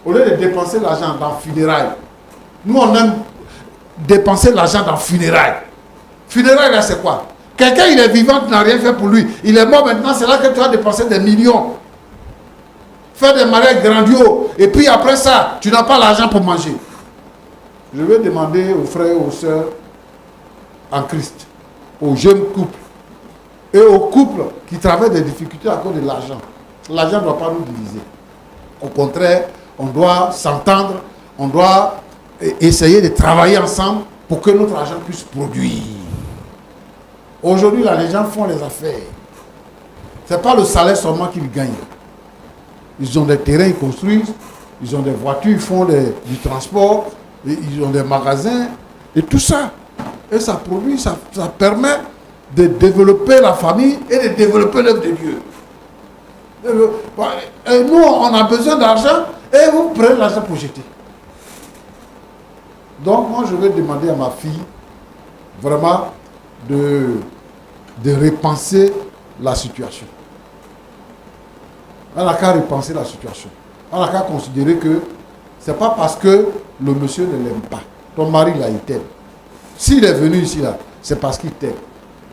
Au lieu de dépenser l'argent dans funérailles, nous on aime dépenser l'argent dans funérailles. Funérailles là c'est quoi? Quelqu'un il est vivant, tu n'as rien fait pour lui. Il est mort maintenant, c'est là que tu vas dépenser des millions. Faire des mariages grandioses. Et puis après ça, tu n'as pas l'argent pour manger. Je vais demander aux frères et aux sœurs en Christ, aux jeunes couples et aux couples qui traversent des difficultés à cause de l'argent. L'argent ne doit pas nous diviser. Au contraire, on doit s'entendre, on doit essayer de travailler ensemble pour que notre argent puisse produire. Aujourd'hui, là, les gens font les affaires. Ce n'est pas le salaire seulement qu'ils gagnent. Ils ont des terrains, ils construisent, ils ont des voitures, ils font du transport, ils ont des magasins, et tout ça. Et ça produit, ça permet de développer la famille et de développer l'œuvre de Dieu. Et nous, on a besoin d'argent, et vous prenez l'argent pour jeter. Donc, moi, je vais demander à ma fille, vraiment, de repenser la situation. Elle n'a qu'à repenser la situation. Elle n'a qu'à considérer que ce n'est pas parce que le monsieur ne l'aime pas. Ton mari, là, il t'aime. S'il est venu ici, là, c'est parce qu'il t'aime.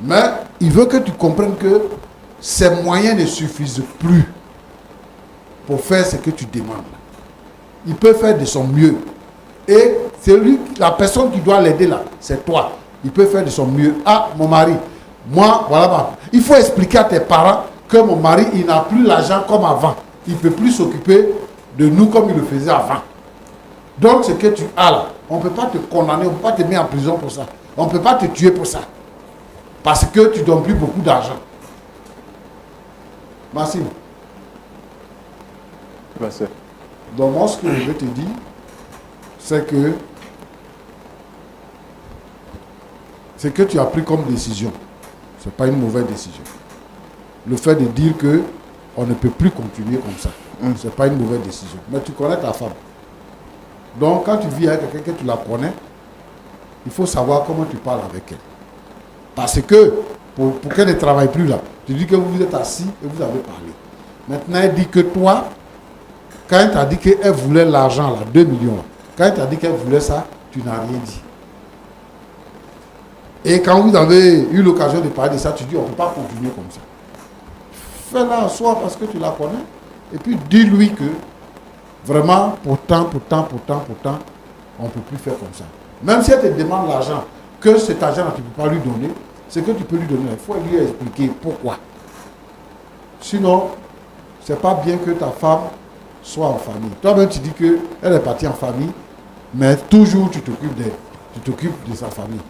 Mais il veut que tu comprennes que ses moyens ne suffisent plus pour faire ce que tu demandes. Il peut faire de son mieux. Et c'est lui, la personne qui doit l'aider là, c'est toi. Il peut faire de son mieux. Ah, mon mari, moi, voilà. Il faut expliquer à tes parents que mon mari, il n'a plus l'argent comme avant. Il ne peut plus s'occuper de nous comme il le faisait avant. Donc, ce que tu as là, on ne peut pas te condamner, on ne peut pas te mettre en prison pour ça. On ne peut pas te tuer pour ça. Parce que tu ne donnes plus beaucoup d'argent. Merci. Merci. Donc, moi, ce que je vais te dire, c'est que ce que tu as pris comme décision, ce n'est pas une mauvaise décision. Le fait de dire que on ne peut plus continuer comme ça, ce n'est pas une mauvaise décision. Mais tu connais ta femme. Donc, quand tu vis avec quelqu'un que tu la connais, il faut savoir comment tu parles avec elle. Parce que, pour qu'elle ne travaille plus là, tu dis que vous vous êtes assis et vous avez parlé. Maintenant, elle dit que toi, quand elle t'a dit qu'elle voulait l'argent, là, 2 millions, là, quand elle t'a dit qu'elle voulait ça, tu n'as rien dit. Et quand vous avez eu l'occasion de parler de ça, tu dis, on ne peut pas continuer comme ça. Fais-la en soi parce que tu la connais. Et puis dis-lui que, vraiment, pourtant, on ne peut plus faire comme ça. Même si elle te demande l'argent, que cet argent-là, tu ne peux pas lui donner, c'est que tu peux lui donner. Il faut lui expliquer pourquoi. Sinon, ce n'est pas bien que ta femme soit en famille. Toi-même, tu dis qu'elle est partie en famille, mais toujours tu t'occupes d'elle. Tu t'occupes de sa famille.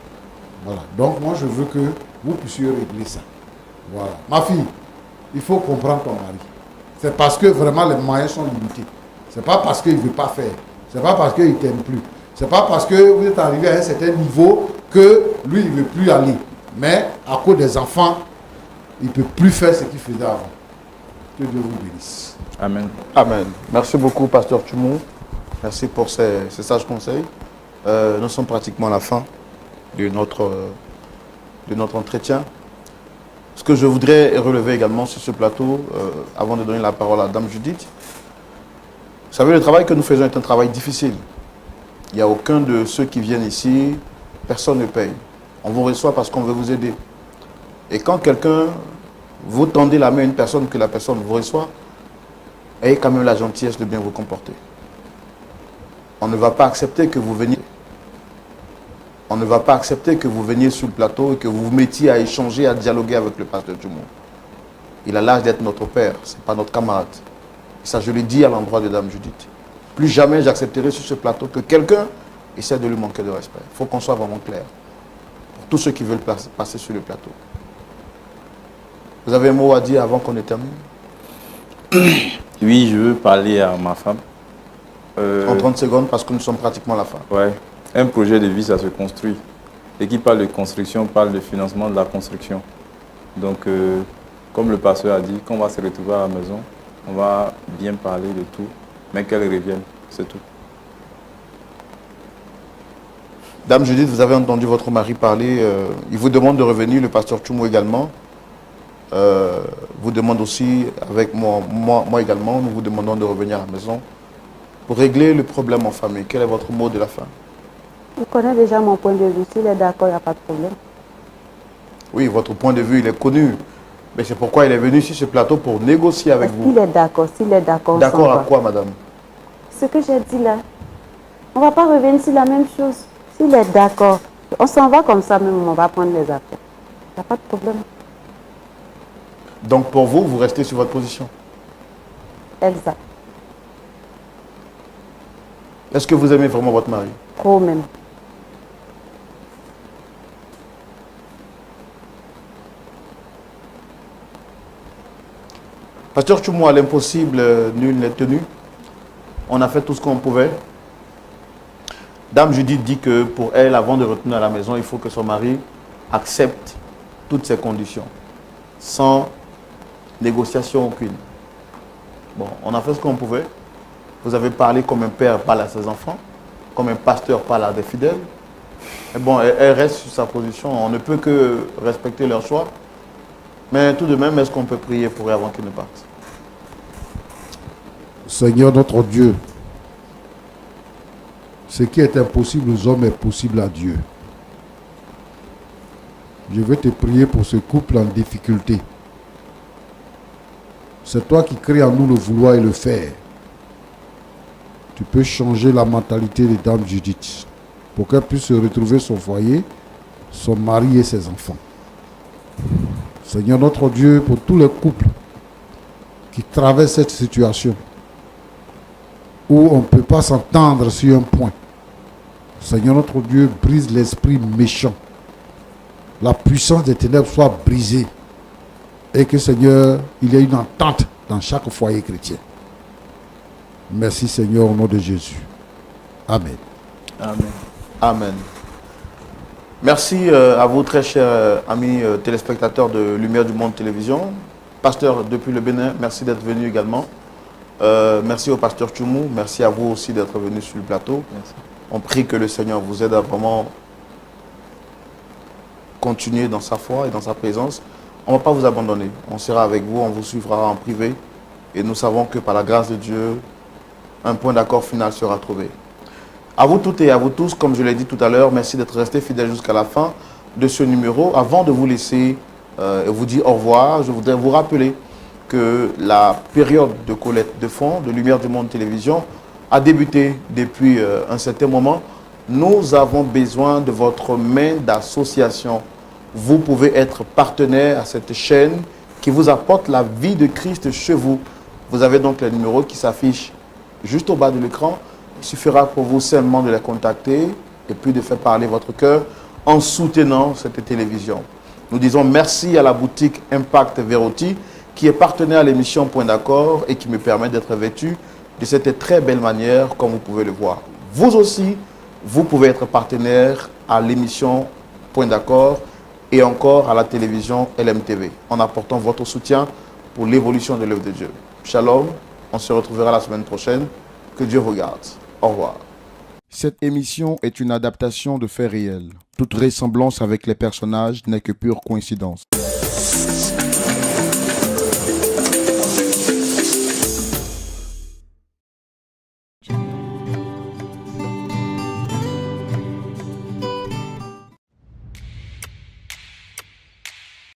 Voilà. Donc, moi, je veux que vous puissiez régler ça. Voilà. Ma fille, il faut comprendre ton mari. C'est parce que vraiment les moyens sont limités. Ce n'est pas parce qu'il ne veut pas faire. Ce n'est pas parce qu'il ne t'aime plus. Ce n'est pas parce que vous êtes arrivé à un certain niveau que lui, il ne veut plus aller. Mais à cause des enfants, il ne peut plus faire ce qu'il faisait avant. Que Dieu vous bénisse. Amen. Amen. Merci beaucoup, Pasteur Tchoumou. Merci pour ces sages conseils. Nous sommes pratiquement à la fin de notre entretien. Ce que je voudrais relever également sur ce plateau, avant de donner la parole à Dame Judith, vous savez, le travail que nous faisons est un travail difficile. Il n'y a aucun de ceux qui viennent ici, personne ne paye. On vous reçoit parce qu'on veut vous aider. Et quand quelqu'un, vous tendez la main à une personne que la personne vous reçoit, ayez quand même la gentillesse de bien vous comporter. On ne va pas accepter que vous veniez. On ne va pas accepter que vous veniez sur le plateau et que vous vous mettiez à échanger, à dialoguer avec le pasteur Tchoumou. Il a l'âge d'être notre père, ce n'est pas notre camarade. Et ça, je le dis à l'endroit de Dame Judith. Plus jamais j'accepterai sur ce plateau que quelqu'un essaie de lui manquer de respect. Il faut qu'on soit vraiment clair. Pour tous ceux qui veulent passer sur le plateau. Vous avez un mot à dire avant qu'on ne termine? Oui, je veux parler à ma femme. En 30 secondes, parce que nous sommes pratiquement à la fin. Ouais. Un projet de vie, ça se construit. Et qui parle de construction, parle de financement de la construction. Donc, comme le pasteur a dit, quand on va se retrouver à la maison, on va bien parler de tout, mais qu'elle revienne, c'est tout. Dame Judith, vous avez entendu votre mari parler. Il vous demande de revenir, le pasteur Tchoumou également. Vous demande aussi, avec moi également, nous vous demandons de revenir à la maison pour régler le problème en famille. Quel est votre mot de la fin? Il connaît déjà mon point de vue. S'il est d'accord, il n'y a pas de problème. Oui, votre point de vue, il est connu. Mais c'est pourquoi il est venu sur ce plateau pour négocier avec vous. S'il est d'accord, s'il est d'accord. D'accord à quoi, madame? Ce que j'ai dit là, on ne va pas revenir sur la même chose. S'il est d'accord, on s'en va comme ça même, on va prendre les affaires. Il n'y a pas de problème. Donc pour vous, vous restez sur votre position? Exact. Est-ce que vous aimez vraiment votre mari? Trop même. Pasteur Tchoumou, à l'impossible, nul n'est tenu. On a fait tout ce qu'on pouvait. Dame Judith dit que pour elle, avant de retourner à la maison, il faut que son mari accepte toutes ces conditions, sans négociation aucune. Bon, on a fait ce qu'on pouvait. Vous avez parlé comme un père parle à ses enfants, comme un pasteur parle à des fidèles. Et bon, elle reste sur sa position. On ne peut que respecter leur choix. Mais tout de même, est-ce qu'on peut prier pour eux avant qu'ils ne partent? Seigneur notre Dieu, ce qui est impossible aux hommes est possible à Dieu. Je veux te prier pour ce couple en difficulté. C'est toi qui crées en nous le vouloir et le faire. Tu peux changer la mentalité de Dame Judith pour qu'elle puisse retrouver son foyer, son mari et ses enfants. Seigneur notre Dieu, pour tous les couples qui traversent cette situation où on ne peut pas s'entendre sur un point. Seigneur notre Dieu, brise l'esprit méchant. La puissance des ténèbres soit brisée. Et que Seigneur, il y ait une entente dans chaque foyer chrétien. Merci Seigneur au nom de Jésus. Amen. Amen. Amen. Merci à vous très chers amis téléspectateurs de Lumière du Monde Télévision. Pasteur depuis le Bénin, merci d'être venu également. Merci au pasteur Tchoumou, merci à vous aussi d'être venu sur le plateau. Merci. On prie que le Seigneur vous aide à vraiment continuer dans sa foi et dans sa présence. On ne va pas vous abandonner, on sera avec vous, on vous suivra en privé. Et nous savons que par la grâce de Dieu, un point d'accord final sera trouvé. À vous toutes et à vous tous, comme je l'ai dit tout à l'heure, merci d'être restés fidèles jusqu'à la fin de ce numéro. Avant de vous laisser et vous dire au revoir, je voudrais vous rappeler que la période de collecte de fonds de Lumière du Monde Télévision a débuté depuis un certain moment. Nous avons besoin de votre main d'association. Vous pouvez être partenaire à cette chaîne qui vous apporte la vie de Christ chez vous. Vous avez donc les numéros qui s'affichent juste au bas de l'écran. Il suffira pour vous seulement de les contacter et puis de faire parler votre cœur en soutenant cette télévision. Nous disons merci à la boutique Impact Veroti qui est partenaire à l'émission Point d'accord et qui me permet d'être vêtu de cette très belle manière comme vous pouvez le voir. Vous aussi, vous pouvez être partenaire à l'émission Point d'accord et encore à la télévision LMTV en apportant votre soutien pour l'évolution de l'œuvre de Dieu. Shalom, on se retrouvera la semaine prochaine. Que Dieu vous garde. Au revoir. Cette émission est une adaptation de faits réels. Toute ressemblance avec les personnages n'est que pure coïncidence.